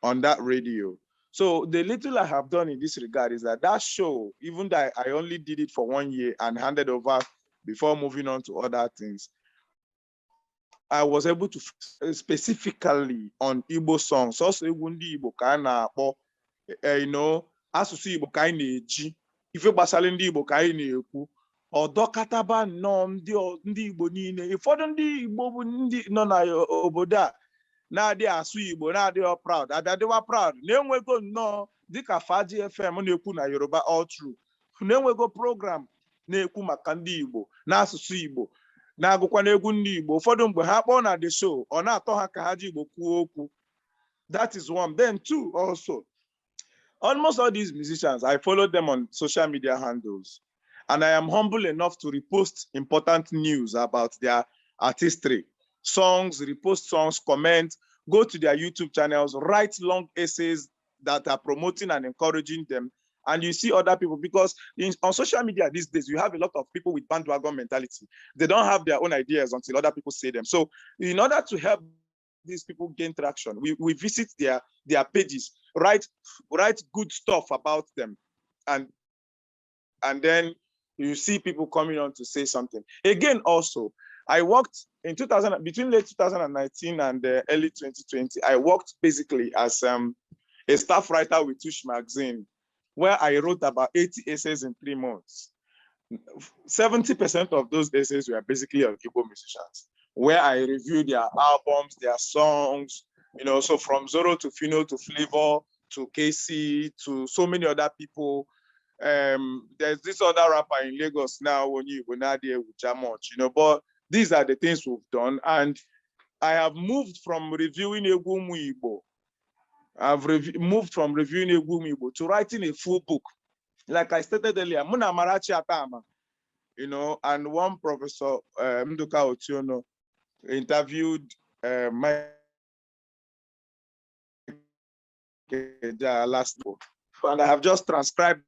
on that radio. So the little I have done in this regard is that show, even though I only did it for 1 year and handed over before moving on to other things, I was able to specifically on Igbo songs. Also, Igbo kana you know, asụsụ Igbo ka anyị na-eji, ife gbasara ndị Igbo ka anyị na-ekwu, ọdọkataba nnọọ ndị Igbo niile. Ụfọdụ ndị Igbo bụ ndị nọ na obodo a na-adị asụ Igbo, na-adịghị proud, abịadịwa proud, na-enwego nnọọ dịka Faji FM na-ekwu na Yoruba all true, na-enwego program na-ekwu maka ndị Igbo na asụsụ Igbo, na-agụkwa n'egwu ndị Igbo. Ụfọdụ mgbe ha kpọọ na the show, ọ na-atọ ha ka ha ji Igbo kwuo okwu. That is one. Then two, also, almost all these musicians, I follow them on social media handles, and I am humble enough to repost important news about their artistry, songs, repost songs, comment, go to their YouTube channels, write long essays that are promoting and encouraging them. And you see other people, because on social media these days, you have a lot of people with bandwagon mentality. They don't have their own ideas until other people say them. So in order to help these people gain traction, we visit their pages, write good stuff about them, and then you see people coming on to say something. Again, also, I worked in between late 2019 and early 2020. I worked basically as a staff writer with Tush magazine, where I wrote about 80 essays in 3 months. 70% of those essays were basically on Igbo musicians, where I reviewed their albums, their songs, you know, so from Zorro to Fino to Flavor to KC to so many other people. There's this other rapper in Lagos now, you know, but these are the things we've done. And I have moved from reviewing Egwu Igbo. I've moved from reviewing Egwu Igbo to writing a full book. Like I stated earlier, Muna Marachi Atama, you know, and one professor, Mduka Otiono, interviewed my last book, and I have just transcribed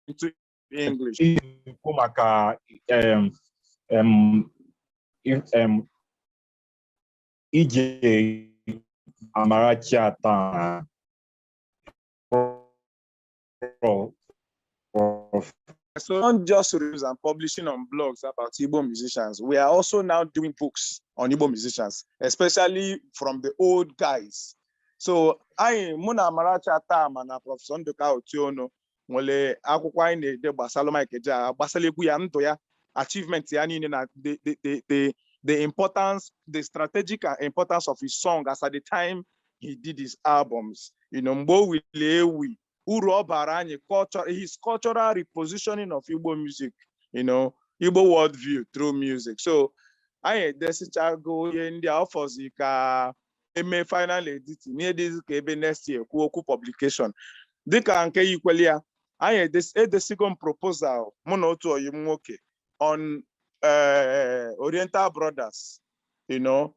into English. Ije Amarachi Atama So not just reviews and publishing on blogs about Igbo musicians, we are also now doing books on Igbo musicians, especially from the old guys. So I Muna Maracha Tama na Professor Ndoka Otiono nwere akwụkwọ anyị na-ede gbasara Mike Ejeagha gbasara egwu ya ndụ ya achievement ya niile na the importance, the strategic importance of his song as at the time he did his albums. You know, Mbo Wilewi, uru ọ bara anyị his cultural repositioning of Igbo music, you know, Igbo worldview through music. So anyị edesichago ihe ndị a ọfọzi ka eme final editing near this ka next year okwu publication dịka nke yikwele ya anyị edesigo proposal mụ na otu oyi m nwoke on Oriental Brothers, you know,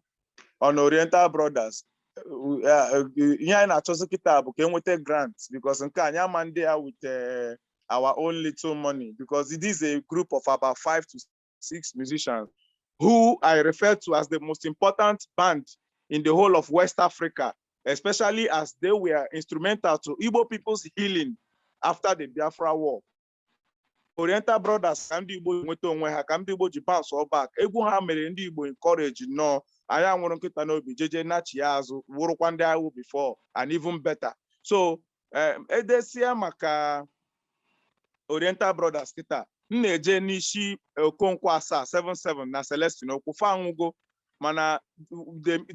on Oriental Brothers. Ihe anyị na-achọzi kịta bụ ka enweta grants because nke anyị ama ndị ya with our own little money, because it is a group of about 5 to 6 musicians who I refer to as the most important band in the whole of West Africa, especially as they were instrumental to Igbo people's healing after the Biafra War. Oriental Brothers ka ndị Igbo nweta onwe ha, ka ndị Igbo ji bounce all back. Egwu ha mere ndị Igbo encourage no anyị anwụrụ nkịta n'obi jeje nachi ya azụ wụrụkwa ndị ahụ before and even better. So edesia maka Oriental Brothers kịta m na-eje n'isi Okonkwo Asaa 77 na Celestine Okwufa anwụgo, mana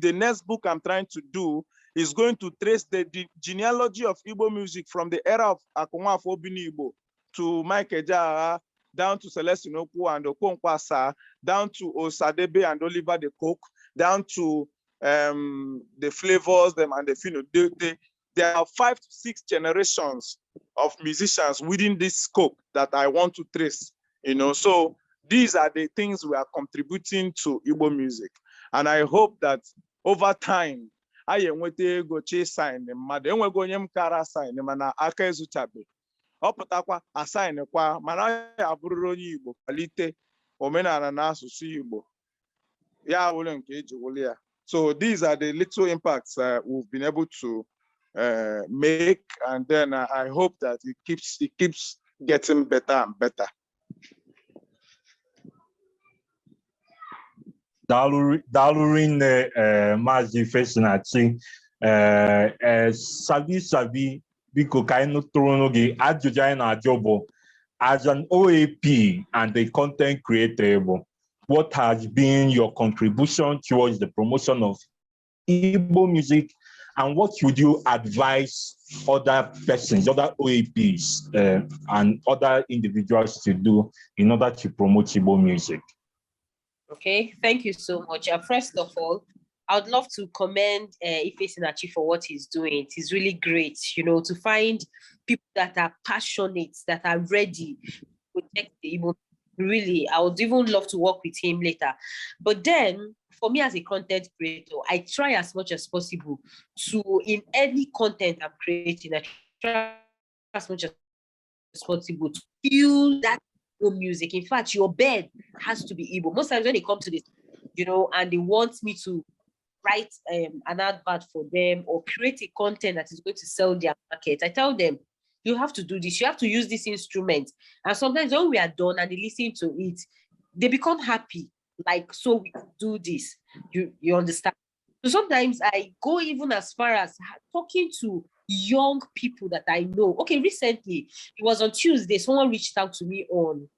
the next book I'm trying to do is going to trace the genealogy of Igbo music from the era of Akunwafo Obinigbo to Mike Ejeagha, down to Celestine Okwu and Okonkwo Asaa, down to Osadebe and Oliver the Cook, down to the Flavors, them and the Fino. There are 5 to 6 generations of musicians within this scope that I want to trace, you know. So these are the things we are contributing to Igbo music. And I hope that over time, I enwete ego che sign mmadụ enwego onye m kara sign mana aka ezuchabe ọ pụtakwa assign kwa mana ya abụrụ onye Igbo kwalite omenala na asụsụ Igbo ya wụrụ nke eji wụrụ ya. So these are the little impacts we've been able to make, and then I hope that it keeps getting better and better. Dalurin Mazi Ifesinachi Sabi biko ka anyị nụtụrụ n'oge ajụjụ anyị na-ajụ bụ, as an OAP and a content creator, what has been your contribution towards the promotion of Igbo music, and what would you advise other persons, other OAPs and other individuals to do in order to promote Igbo music? Okay, thank you so much. First of all, I would love to commend Ifesinachi for what he's doing. It's really great, you know, to find people that are passionate, that are ready to protect the Igbo. Really, I would even love to work with him later. But then, for me as a content creator, I try as much as possible to, in any content I'm creating, I try as much as possible to feel that Igbo music. In fact, your bed has to be Igbo. Most times when they come to this, you know, and they want me to write an advert for them or create a content that is going to sell their market, I tell them, you have to do this. You have to use this instrument. And sometimes when we are done and they listen to it, they become happy. Like, so we can do this. You understand? So sometimes I go even as far as talking to young people that I know. Okay, recently, it was on Tuesday, someone reached out to me on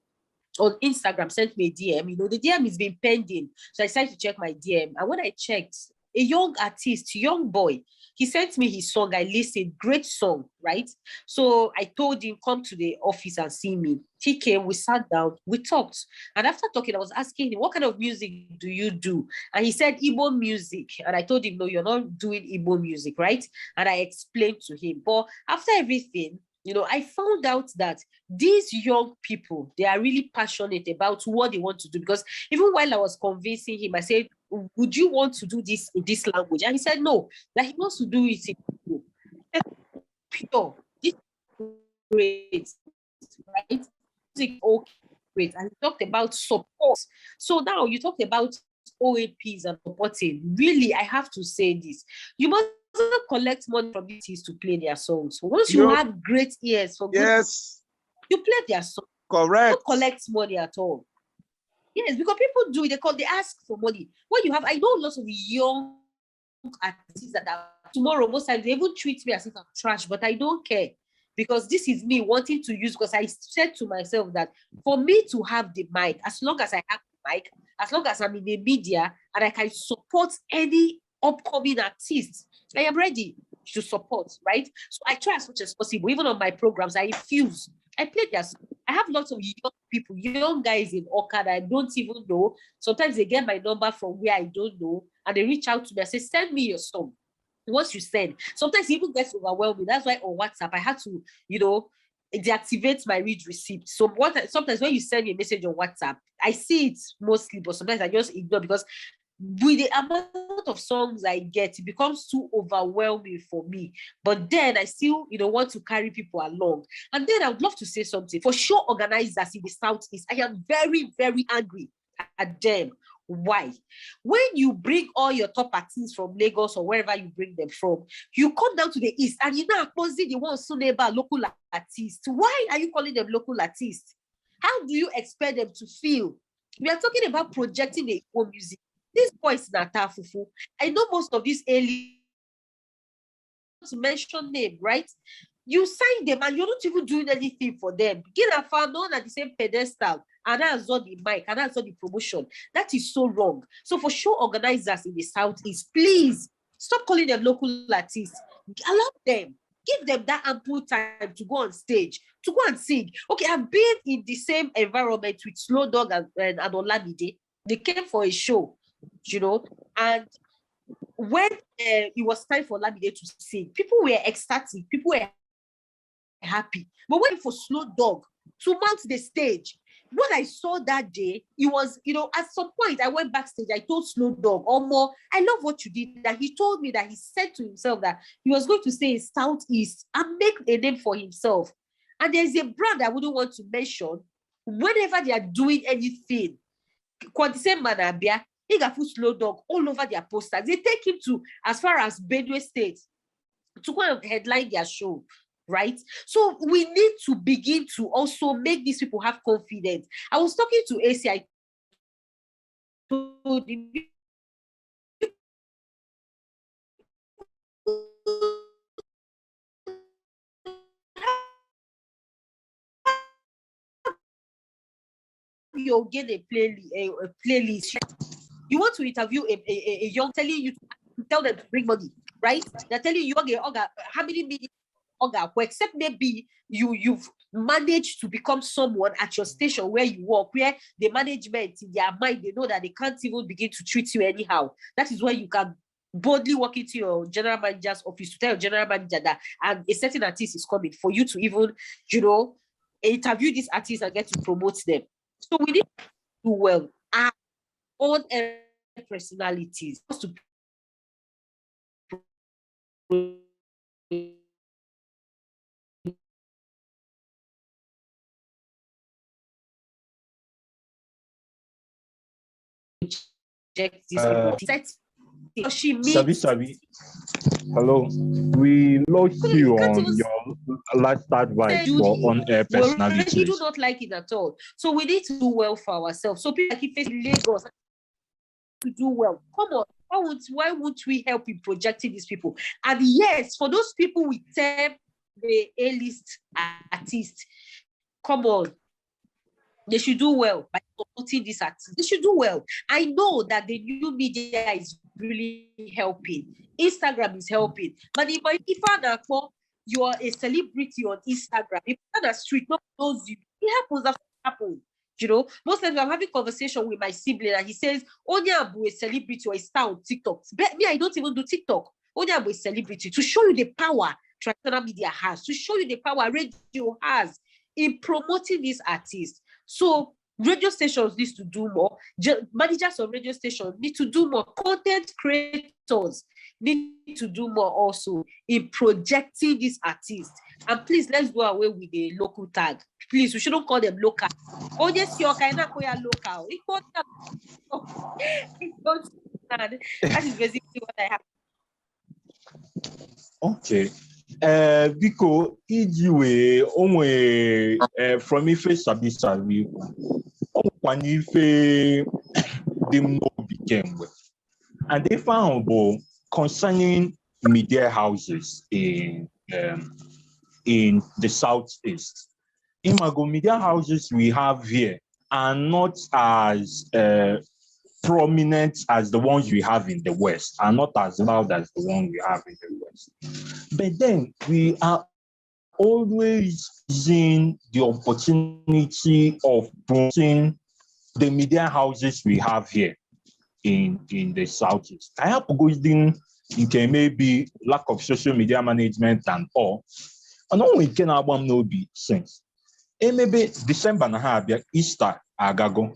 Instagram, sent me a DM. You know, the DM has been pending. So I decided to check my DM. And when I checked, a young artist, young boy, he sent me his song. I listened, great song, right? So I told him, come to the office and see me. He came, we sat down, we talked. And after talking, I was asking him, what kind of music do you do? And he said, Igbo music. And I told him, no, you're not doing Igbo music, right? And I explained to him. But after everything, you know, I found out that these young people, they are really passionate about what they want to do. Because even while I was convincing him, I said, would you want to do this in this language? And he said, no, that he wants to do it in Igbo. Pure, this is great, right? Okay, great. And he talked about support. So now you talked about OAPs and supporting. Really, I have to say this. You must doesn't collect money from artists to play their songs. Once you have great ears for good, yes, you play their song. correct. Don't collect money at all. Yes, because people do it. They ask for money. When you have, I know lots of young artists that are tomorrow, most times they even treat me as if I'm trash, but I don't care because this is me wanting to use, because I said to myself that for me to have the mic, as long as I have the mic, as long as I'm in the media and I can support any upcoming artist, I am ready to support, right? So I try as much as possible. Even on my programs, I infuse. I play their. I have lots of young people, young guys in Okada I don't even know. Sometimes they get my number from where I don't know, and they reach out to me and say, "Send me your song." Once you send, sometimes it even gets overwhelming. That's why on WhatsApp I had to, deactivate my read receipt. So sometimes when you send me a message on WhatsApp, I see it mostly, but sometimes I just ignore because with the amount of songs I get, it becomes too overwhelming for me. But then I still, want to carry people along. And then I would love to say something. For sure, organizers in the Southeast, I am very, very angry at them. Why? When you bring all your top artists from Lagos or wherever you bring them from, you come down to the East and opposing the ones who neighbor local artists. Why are you calling them local artists? How do you expect them to feel? We are talking about projecting the Igbo music. This boys is not Fufu. I know most of these early to mention name, right? You sign them and you're not even doing anything for them. Get a fan on at the same pedestal, and that's not the mic, and that's not the promotion. That is so wrong. So for sure, organizers in the Southeast, please stop calling them local artists. Allow them. Give them that ample time to go on stage, to go and sing. Okay, I've been in the same environment with Slow Dog and Olamide. They came for a show, and when it was time for Olamide to sing, people were ecstatic, people were happy. But when for Slow Dog to mount the stage, what I saw that day, it was, at some point I went backstage, I told Slow Dog, Omo, I love what you did. That he told me that he said to himself that he was going to stay in Southeast and make a name for himself. And there's a brand I wouldn't want to mention. Whenever they are doing anything, Manabia, he got put Slow Dog all over their posters. They take him to as far as Benue State to go and headline their show. Right? So we need to begin to also make these people have confidence. I was talking to AC, I told him, you'll get a playlist. You want to interview a young, telling you to tell them to bring money, right? They're telling you, okay, how many minutes? Except maybe you've managed to become someone at your station where you work, where the management in their mind, they know that they can't even begin to treat you anyhow. That is why you can boldly walk into your general manager's office to tell your general manager that and a certain artist is coming, for you to even, interview these artists and get to promote them. So we need to do well. Our own personalities to Sabi. Hello. We lost you on your last advice for on-air personalities. We do not like it at all. So we need to do well for ourselves. So people like facing Lagos to do well. Come on. Why won't we help in projecting these people? And yes, for those people we term the A-list artists, come on. They should do well by supporting this artist. They should do well. I know that the new media is really helping. Instagram is helping. But if you are a celebrity on Instagram, if on the street, nobody knows you, it happens. That happens. Most times I'm having conversation with my sibling and he says, Onyabu is a celebrity or a star on TikTok. But me, I don't even do TikTok. Onyabu is a celebrity to show you the power traditional media has, to show you the power radio has in promoting these artists. So radio stations need to do more. Managers of radio stations need to do more. Content creators need to do more also in projecting these artists. And please, let's go away with the local tag. Please, we shouldn't call them local. Oh, yes, you're kind of local. That is basically what I have. Okay. Biko iji wee onwe from ife sabi ọkwa n'ife dị m n'obi kemgbe, and ife ahụ bụ concerning media houses in the southeast. Imago media houses we have here are not as prominent as the ones we have in the West, are not as loud as the one we have in the West. But then we are always using the opportunity of promoting the media houses we have here in the Southeast. I have going in maybe lack of social media management and all. And all we can have one no be since. Maybe December na ha Easter agago.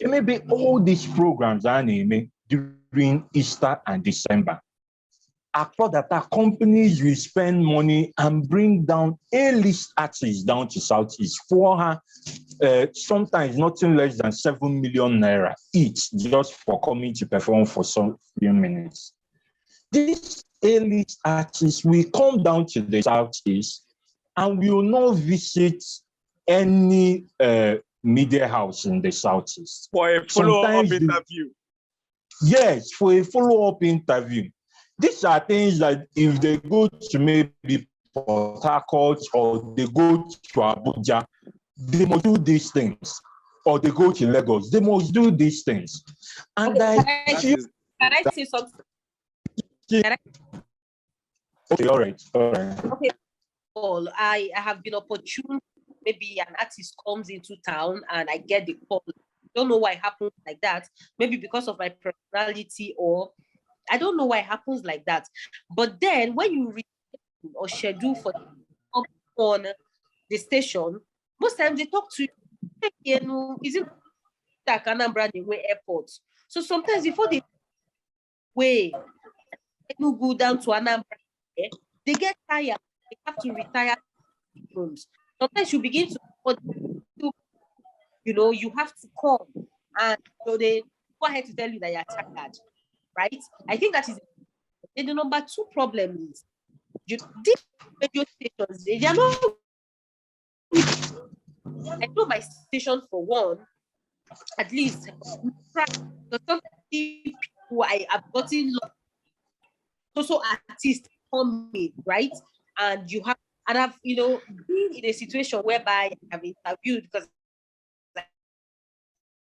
Maybe all these programs are named during Easter and December. I thought that our companies will spend money and bring down A-list artists down to Southeast for her, sometimes nothing less than 7 million naira each just for coming to perform for some few minutes. These A-list artists will come down to the Southeast and will not visit any media house in the Southeast. For a follow-up interview. Yes, for a follow-up interview. These are things that if they go to maybe Port Harcourt or they go to Abuja, they must do these things. Or they go to Lagos, they must do these things. And okay, can I say something? Okay, all right. Okay. Well, I have been opportune. Maybe an artist comes into town and I get the call. Don't know why it happens like that. Maybe because of my personality, or I don't know why it happens like that. But then when you read or schedule for on the station, most times they talk to you. Is it like Anambra the way airport? So sometimes before they go down to Anambra, they get tired. They have to retire rooms. Sometimes you begin to, you have to come, and they go ahead to tell you that you're tired, right? I think that is. And the number two problem is these radio stations, they are not. I know my station for one, at least, because some people I have gotten also artists coming, right? And you have, and I've been in a situation whereby I've interviewed, because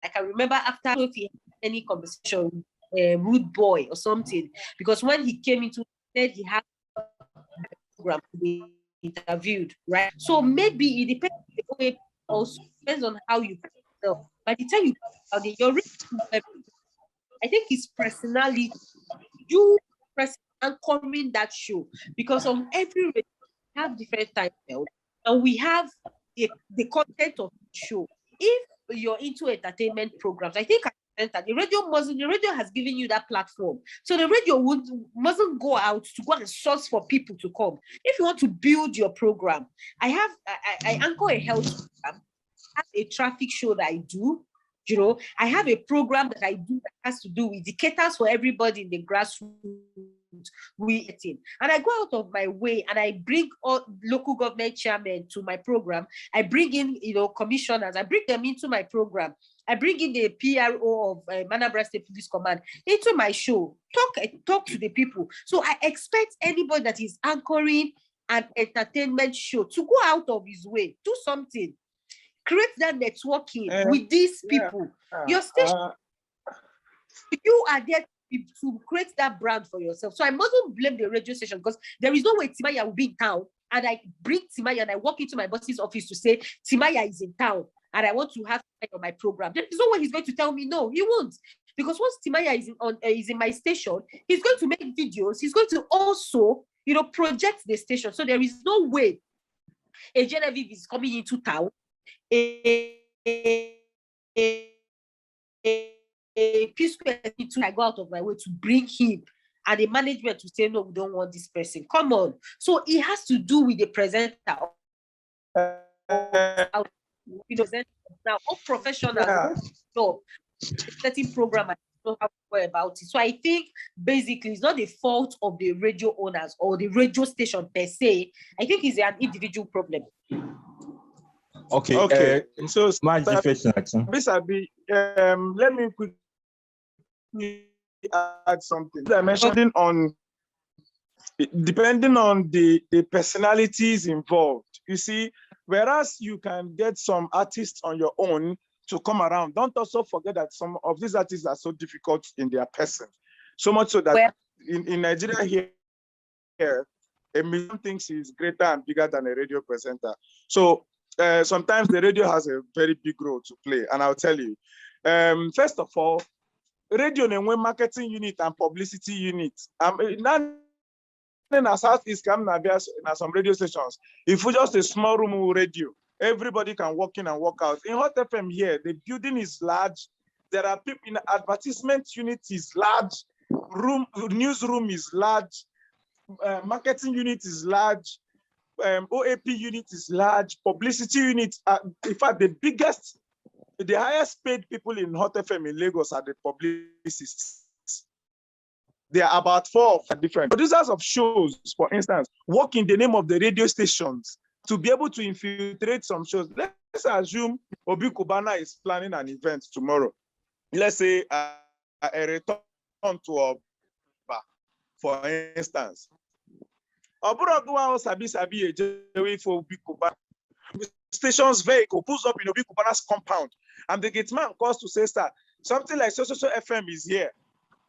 I can remember after if he had any conversation, Rude Boy or something, because when he came into said he had a program to be interviewed, right? So maybe it depends. Also depends on how you feel. By the time you're I think it's personality. You anchoring that show, because on every radio we have different time and we have the content of the show. If you're into entertainment programs, I think the radio has given you that platform. So the radio mustn't go out to go and source for people to come. If you want to build your program, I anchor a health program, I have a traffic show that I do. I have a program that I do that has to do with indicators for everybody in the grassroots. And I go out of my way and I bring all local government chairmen to my program. I bring in, commissioners. I bring them into my program. I bring in the PRO of Anambra State Police Command into my show. Talk to the people. So I expect anybody that is anchoring an entertainment show to go out of his way, do something. Create that networking with these people. Your station, you are there to create that brand for yourself. So I mustn't blame the radio station, because there is no way Timaya will be in town and I bring Timaya and I walk into my boss's office to say Timaya is in town and I want to have Timaya on my program. There is no way he's going to tell me no. He won't, because once Timaya is in my station, he's going to make videos. He's going to also project the station. So there is no way a Genevieve is coming into town. P-Square to I go out of my way to bring him, and the management to say no, we don't want this person. Come on. So it has to do with the presenter. Now, all professionals, so setting program don't have to worry about it. So I think basically it's not the fault of the radio owners or the radio station per se. I think it's an individual problem. Okay. So Sabi, let me quickly add something. I mentioned on depending on the personalities involved. You see, whereas you can get some artists on your own to come around, don't also forget that some of these artists are so difficult in their person. So much so that in Nigeria here, a million things is greater and bigger than a radio presenter. So sometimes the radio has a very big role to play. And I'll tell you, first of all, radio and marketing unit and publicity unit. In Southeast, some radio stations. If we just a small room radio, everybody can walk in and walk out. In Hot FM here, the building is large. There are people in the advertisement unit is large. Newsroom is large. Marketing unit is large. OAP unit is large. Publicity unit, in fact, the highest paid people in Hot FM in Lagos are the publicists. There are about 4 different producers of shows, for instance, work in the name of the radio stations to be able to infiltrate some shows. Let's assume Obi Kubana is planning an event tomorrow. Let's say a return to Oba, for instance. Sabi for Obi Kubana. Station's vehicle pulls up in Obi Kubana's compound, and the gate man calls to say, "Sir, something like so FM is here."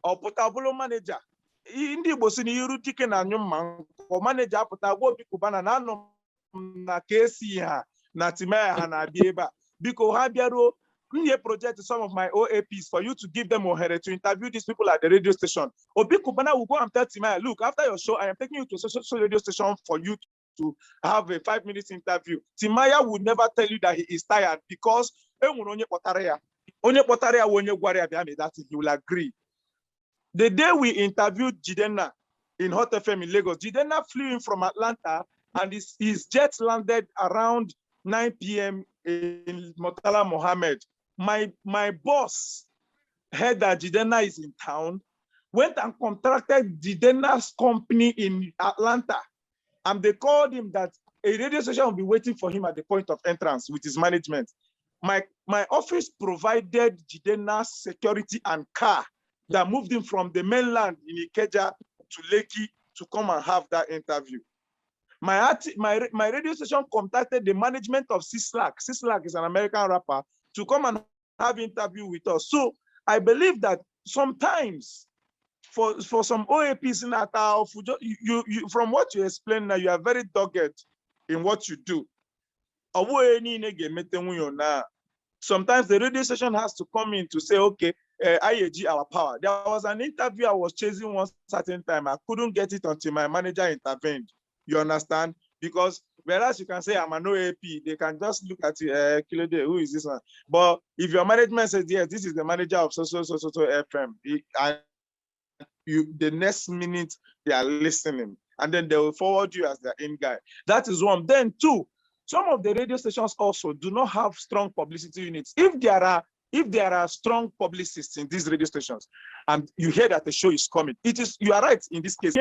Or portable manager. Indi bosini Nwadike na nyuma or manager portable Obi Kubana na no na KC ha na timaya ha na bieba. Biko ha biaro nye project some of my OAPs for you to give them ohere to interview these people at the radio station. Obi Kubana will go and tell Timaya, look, after your show, I am taking you to a social radio station for you to have a 5-minute interview. Timaya would never tell you that he is tired because onye potaria wonye gware abia that he will agree. The day we interviewed Jidenna in Hot FM in Lagos, Jidenna flew in from Atlanta and his jet landed around 9 p.m. in Murtala Mohammed. My boss heard that Jidenna is in town, went and contracted Jidenna's company in Atlanta, and they called him that a radio station will be waiting for him at the point of entrance with his management. My office provided Jidenna's security and car that moved him from the mainland in Ikeja to Lekki to come and have that interview. My radio station contacted the management of Sislak. Sislak is an American rapper to come and have interview with us. So I believe that sometimes for some OAPs in Atao, you from what you explain now, you are very dogged in what you do. Sometimes the radio station has to come in to say, okay, IAG our power. There was an interview I was chasing one certain time. I couldn't get it until my manager intervened. You understand? Because whereas you can say I'm an OAP, they can just look at you, Kilode, who is this one? But if your management says, yes, this is the manager of so FM, and the next minute they are listening, and then they will forward you as their in guy. That is one. Then two, some of the radio stations also do not have strong publicity units. If there are strong publicists in these radio stations, and you hear that the show is coming, you are right in this case.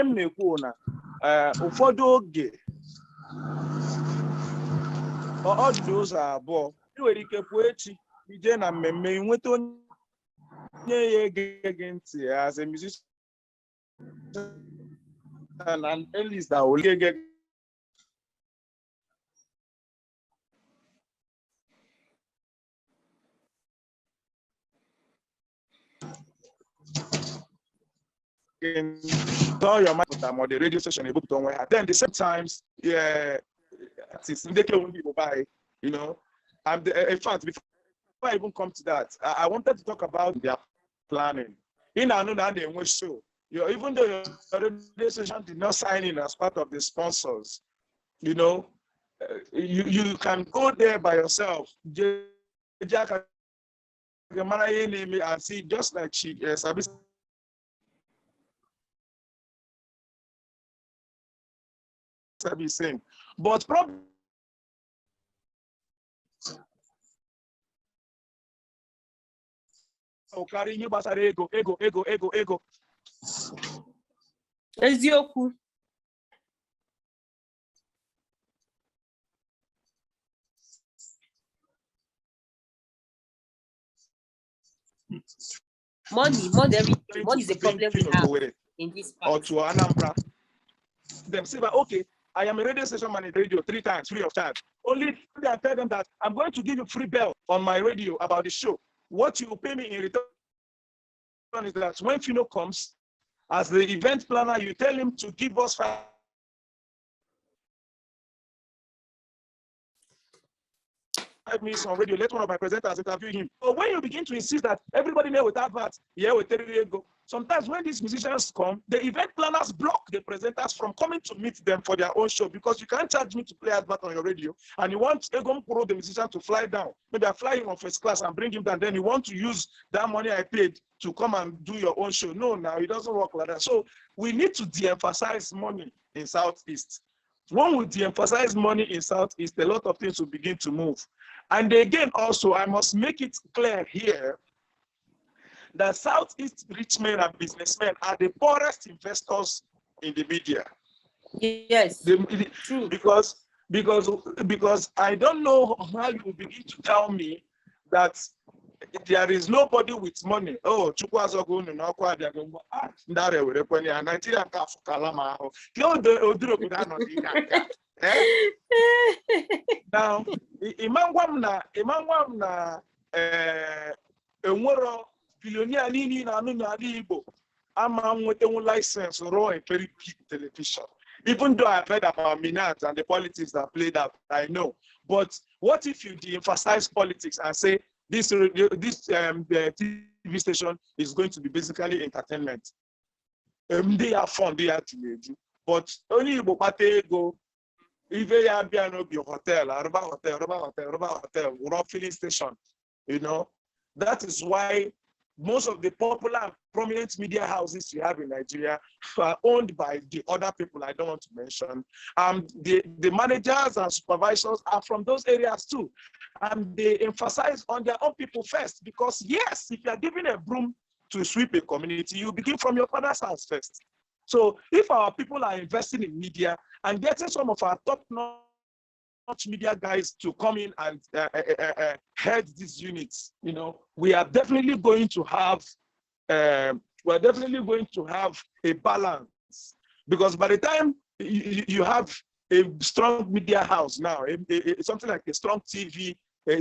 All those are as a musician and at least that will get all your mind on the radio station, then the same times, yeah, it's in the you know. And in fact, before I even come to that, I wanted to talk about their planning. In another show, even though your radio station did not sign in as part of the sponsors, you know, you can go there by yourself. And see, just like Sabi saying, but probably carry you ego. Ezioku. Money, more than everything. Money is a problem we have in this part. Or to Anambra. Them say, but okay, I am a radio station manager, radio 3 times, free of charge. Only I tell them that I'm going to give you free bell on my radio about the show. What you pay me in return is that when Fino comes, as the event planner, you tell him to give us 5 minutes on radio. Let one of my presenters interview him. But when you begin to insist that everybody there with adverts, yeah, with go. Sometimes when these musicians come, the event planners block the presenters from coming to meet them for their own show because you can't charge me to play advert on your radio. And you want Egon Puro, the musician, to fly down. Maybe I fly him on first class and bring him down. Then you want to use that money I paid to come and do your own show. No, now it doesn't work like that. So we need to de-emphasize money in Southeast. When we de-emphasize money in Southeast, a lot of things will begin to move. And again, also, I must make it clear here that Southeast rich men and businessmen are the poorest investors in the media. Yes, true. Because I don't know how you begin to tell me that there is nobody with money. Oh, now, imangwam na enwero billionaire nini na anu na Igbo ama nwete license raw and very big television. Even though I've heard about Minat and the politics that played out, I know. But what if you de-emphasize politics and say this TV station is going to be basically entertainment? They are fun, they are teenage, but only Igbo go. If you have a hotel, a filling station, you know, that is why most of the popular and prominent media houses you have in Nigeria are owned by the other people I don't want to mention. The managers and supervisors are from those areas too. And they emphasize on their own people first, because yes, if you are given a broom to sweep a community, you begin from your father's house first. So if our people are investing in media and getting some of our top-notch media guys to come in and head these units, you know, we are definitely going to have a balance. Because by the time you have a strong media house now, something like a strong TV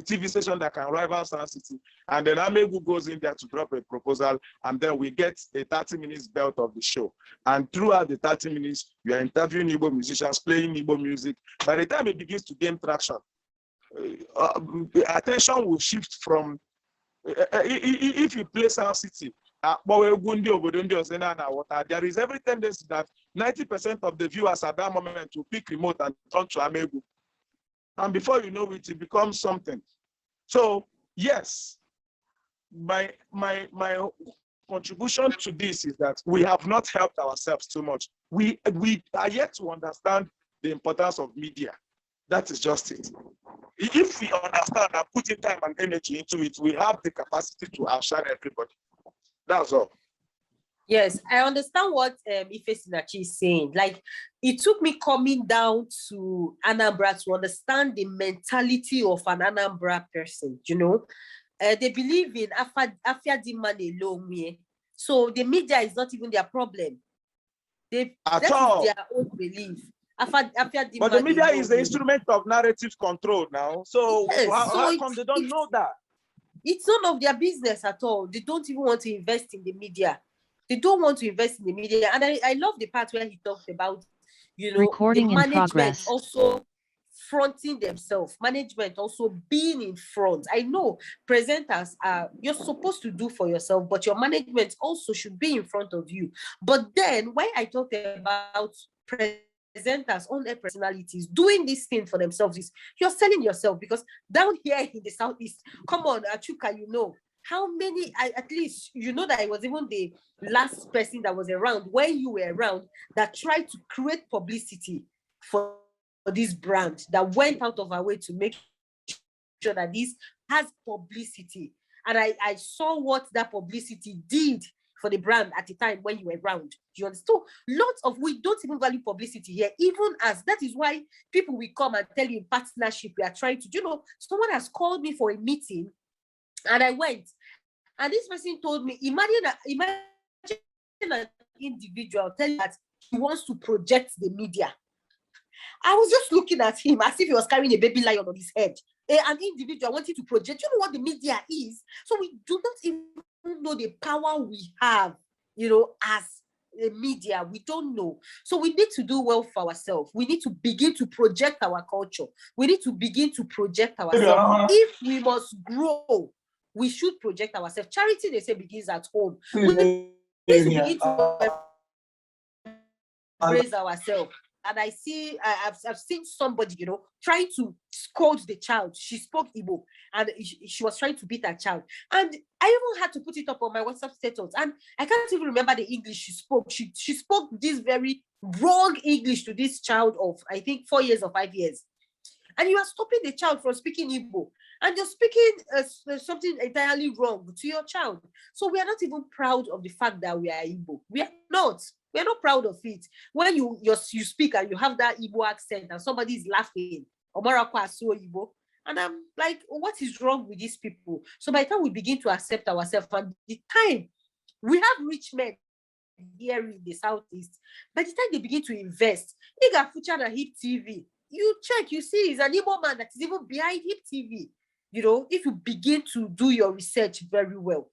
station that can rival Sound City, and then Amegu goes in there to drop a proposal, and then we get a 30 minutes belt of the show. And throughout the 30 minutes, you are interviewing Igbo musicians, playing Igbo music. By the time it begins to gain traction, attention will shift from, if you play Sound City, there is every tendency that 90% of the viewers at that moment will pick remote and turn to Amegu. And before you know it, it becomes something. So yes, my contribution to this is that we have not helped ourselves too much. We are yet to understand the importance of media. That is just it. If we understand and put in time and energy into it, we have the capacity to outshine everybody. That's all. Yes, I understand what Ifesinachi is saying. Like, it took me coming down to Anambra to understand the mentality of an Anambra person, you know. They believe in Afia Dimane alone. So the media is not even their problem. That is their own belief. But the media is the instrument of narrative control now. So, yes, how come they don't know that? It's none of their business at all. They don't even want to invest in the media. They don't want to invest in the media. And I love the part where he talked about, you know, recording the management in progress. Also fronting themselves, management also being in front. I know presenters are, you're supposed to do for yourself, but your management also should be in front of you. But then when I talked about presenters on their personalities doing this thing for themselves, is you're selling yourself, because down here in the Southeast, come on, Achuka, you know, how many, at least, you know that I was even the last person that was around when you were around that tried to create publicity for this brand, that went out of our way to make sure that this has publicity. And I saw what that publicity did for the brand at the time when you were around. You understand? Lots of, we don't even value publicity here, even as that is why people will come and tell you in partnership, we are trying to, someone has called me for a meeting and I went. And this person told me, imagine an individual tell you that he wants to project the media. I was just looking at him as if he was carrying a baby lion on his head. An individual wanting to project. You know what the media is? So we do not even know the power we have, as a media. We don't know. So we need to do well for ourselves. We need to begin to project our culture. We need to begin to project ourselves. If we must grow, we should project ourselves. Charity, they say, begins at home. We need to begin to raise ourselves. And I've seen somebody, trying to scold the child. She spoke Igbo and she was trying to beat her child. And I even had to put it up on my WhatsApp status. And I can't even remember the English she spoke. She spoke this very wrong English to this child of, I think, 4 years or 5 years. And you are stopping the child from speaking Igbo. And you're speaking something entirely wrong to your child. So we are not even proud of the fact that we are Igbo. We are not. We're not proud of it. When you speak and you have that Igbo accent and somebody is laughing, Igbo, and I'm like, what is wrong with these people? So by the time we begin to accept ourselves, and the time we have rich men here in the Southeast, by the time they begin to invest, Iga Fucha na Hip TV, you check, you see, it's an Igbo man that is even behind Hip TV. If you begin to do your research very well,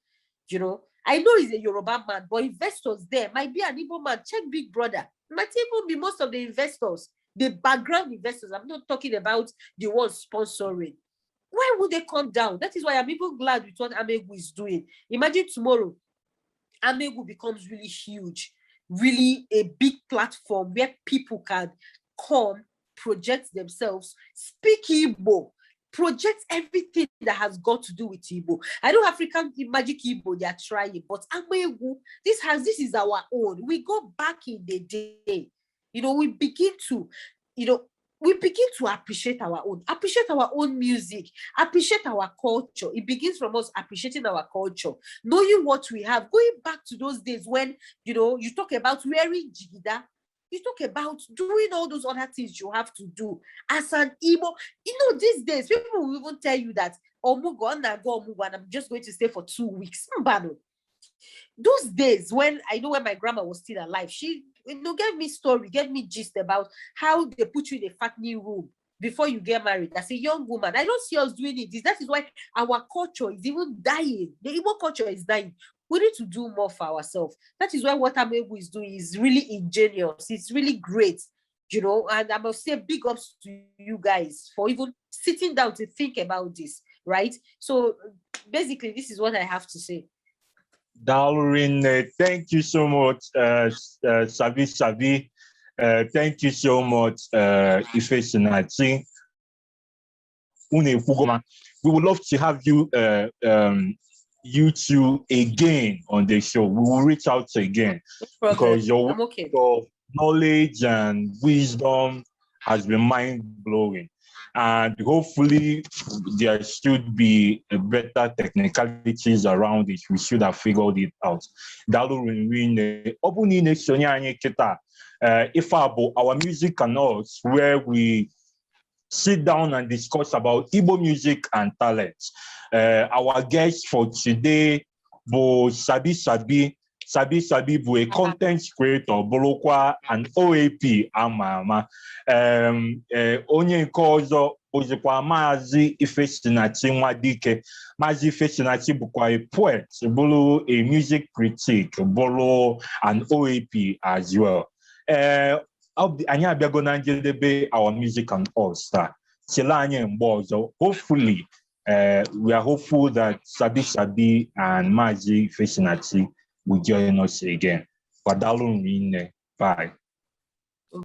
I know he's a Yoruba man, but investors there might be an Igbo man. Check Big Brother. It might even be most of the investors, the background investors. I'm not talking about the ones sponsoring. Why would they come down? That is why I'm even glad with what Amegu is doing. Imagine tomorrow, Amegu becomes really huge, really a big platform where people can come, project themselves, speak Igbo, project everything that has got to do with Igbo. I know African Magic Igbo, they are trying, but Amegu, this is our own. We go back in the day, we begin to appreciate our own music, appreciate our culture. It begins from us appreciating our culture, knowing what we have, going back to those days when, you talk about wearing jigida, you talk about doing all those other things you have to do as an Igbo. These days, people will even tell you that, and I'm just going to stay for 2 weeks. Those days when my grandma was still alive, she gave me story, gave me gist about how they put you in a fattening room before you get married as a young woman. I don't see us doing it. That is why our culture is even dying. The Igbo culture is dying. We need to do more for ourselves. That is why what Amegu is doing is really ingenious. It's really great, and I must say big ups to you guys for even sitting down to think about this, right? So basically, this is what I have to say. Darlene, thank you so much, Sabi. Thank you so much, Ifesinachi. We would love to have you you two again on the show. We will reach out again because your knowledge and wisdom has been mind-blowing. And hopefully there should be a better technicalities around it. We should have figured it out. If our music and us, where we sit down and discuss about Igbo music and talent. Our guest for today, Bo Sabi. Sabi bụ a content creator, Bolokwa and OAP ama. Onye nke ọzọ bụzikwa Maazị Ifesinachi Nwadike. Maazị Ifesinachi bụkwa a poet, bụrụ a music critic, bụrụ an OAP as well. Anyị abịago na njedebe our music and all star. Chila anyị mgbe ọzọ. Hopefully, we are hopeful that Sabi and Maazị Ifesinachi will join us again. Bye.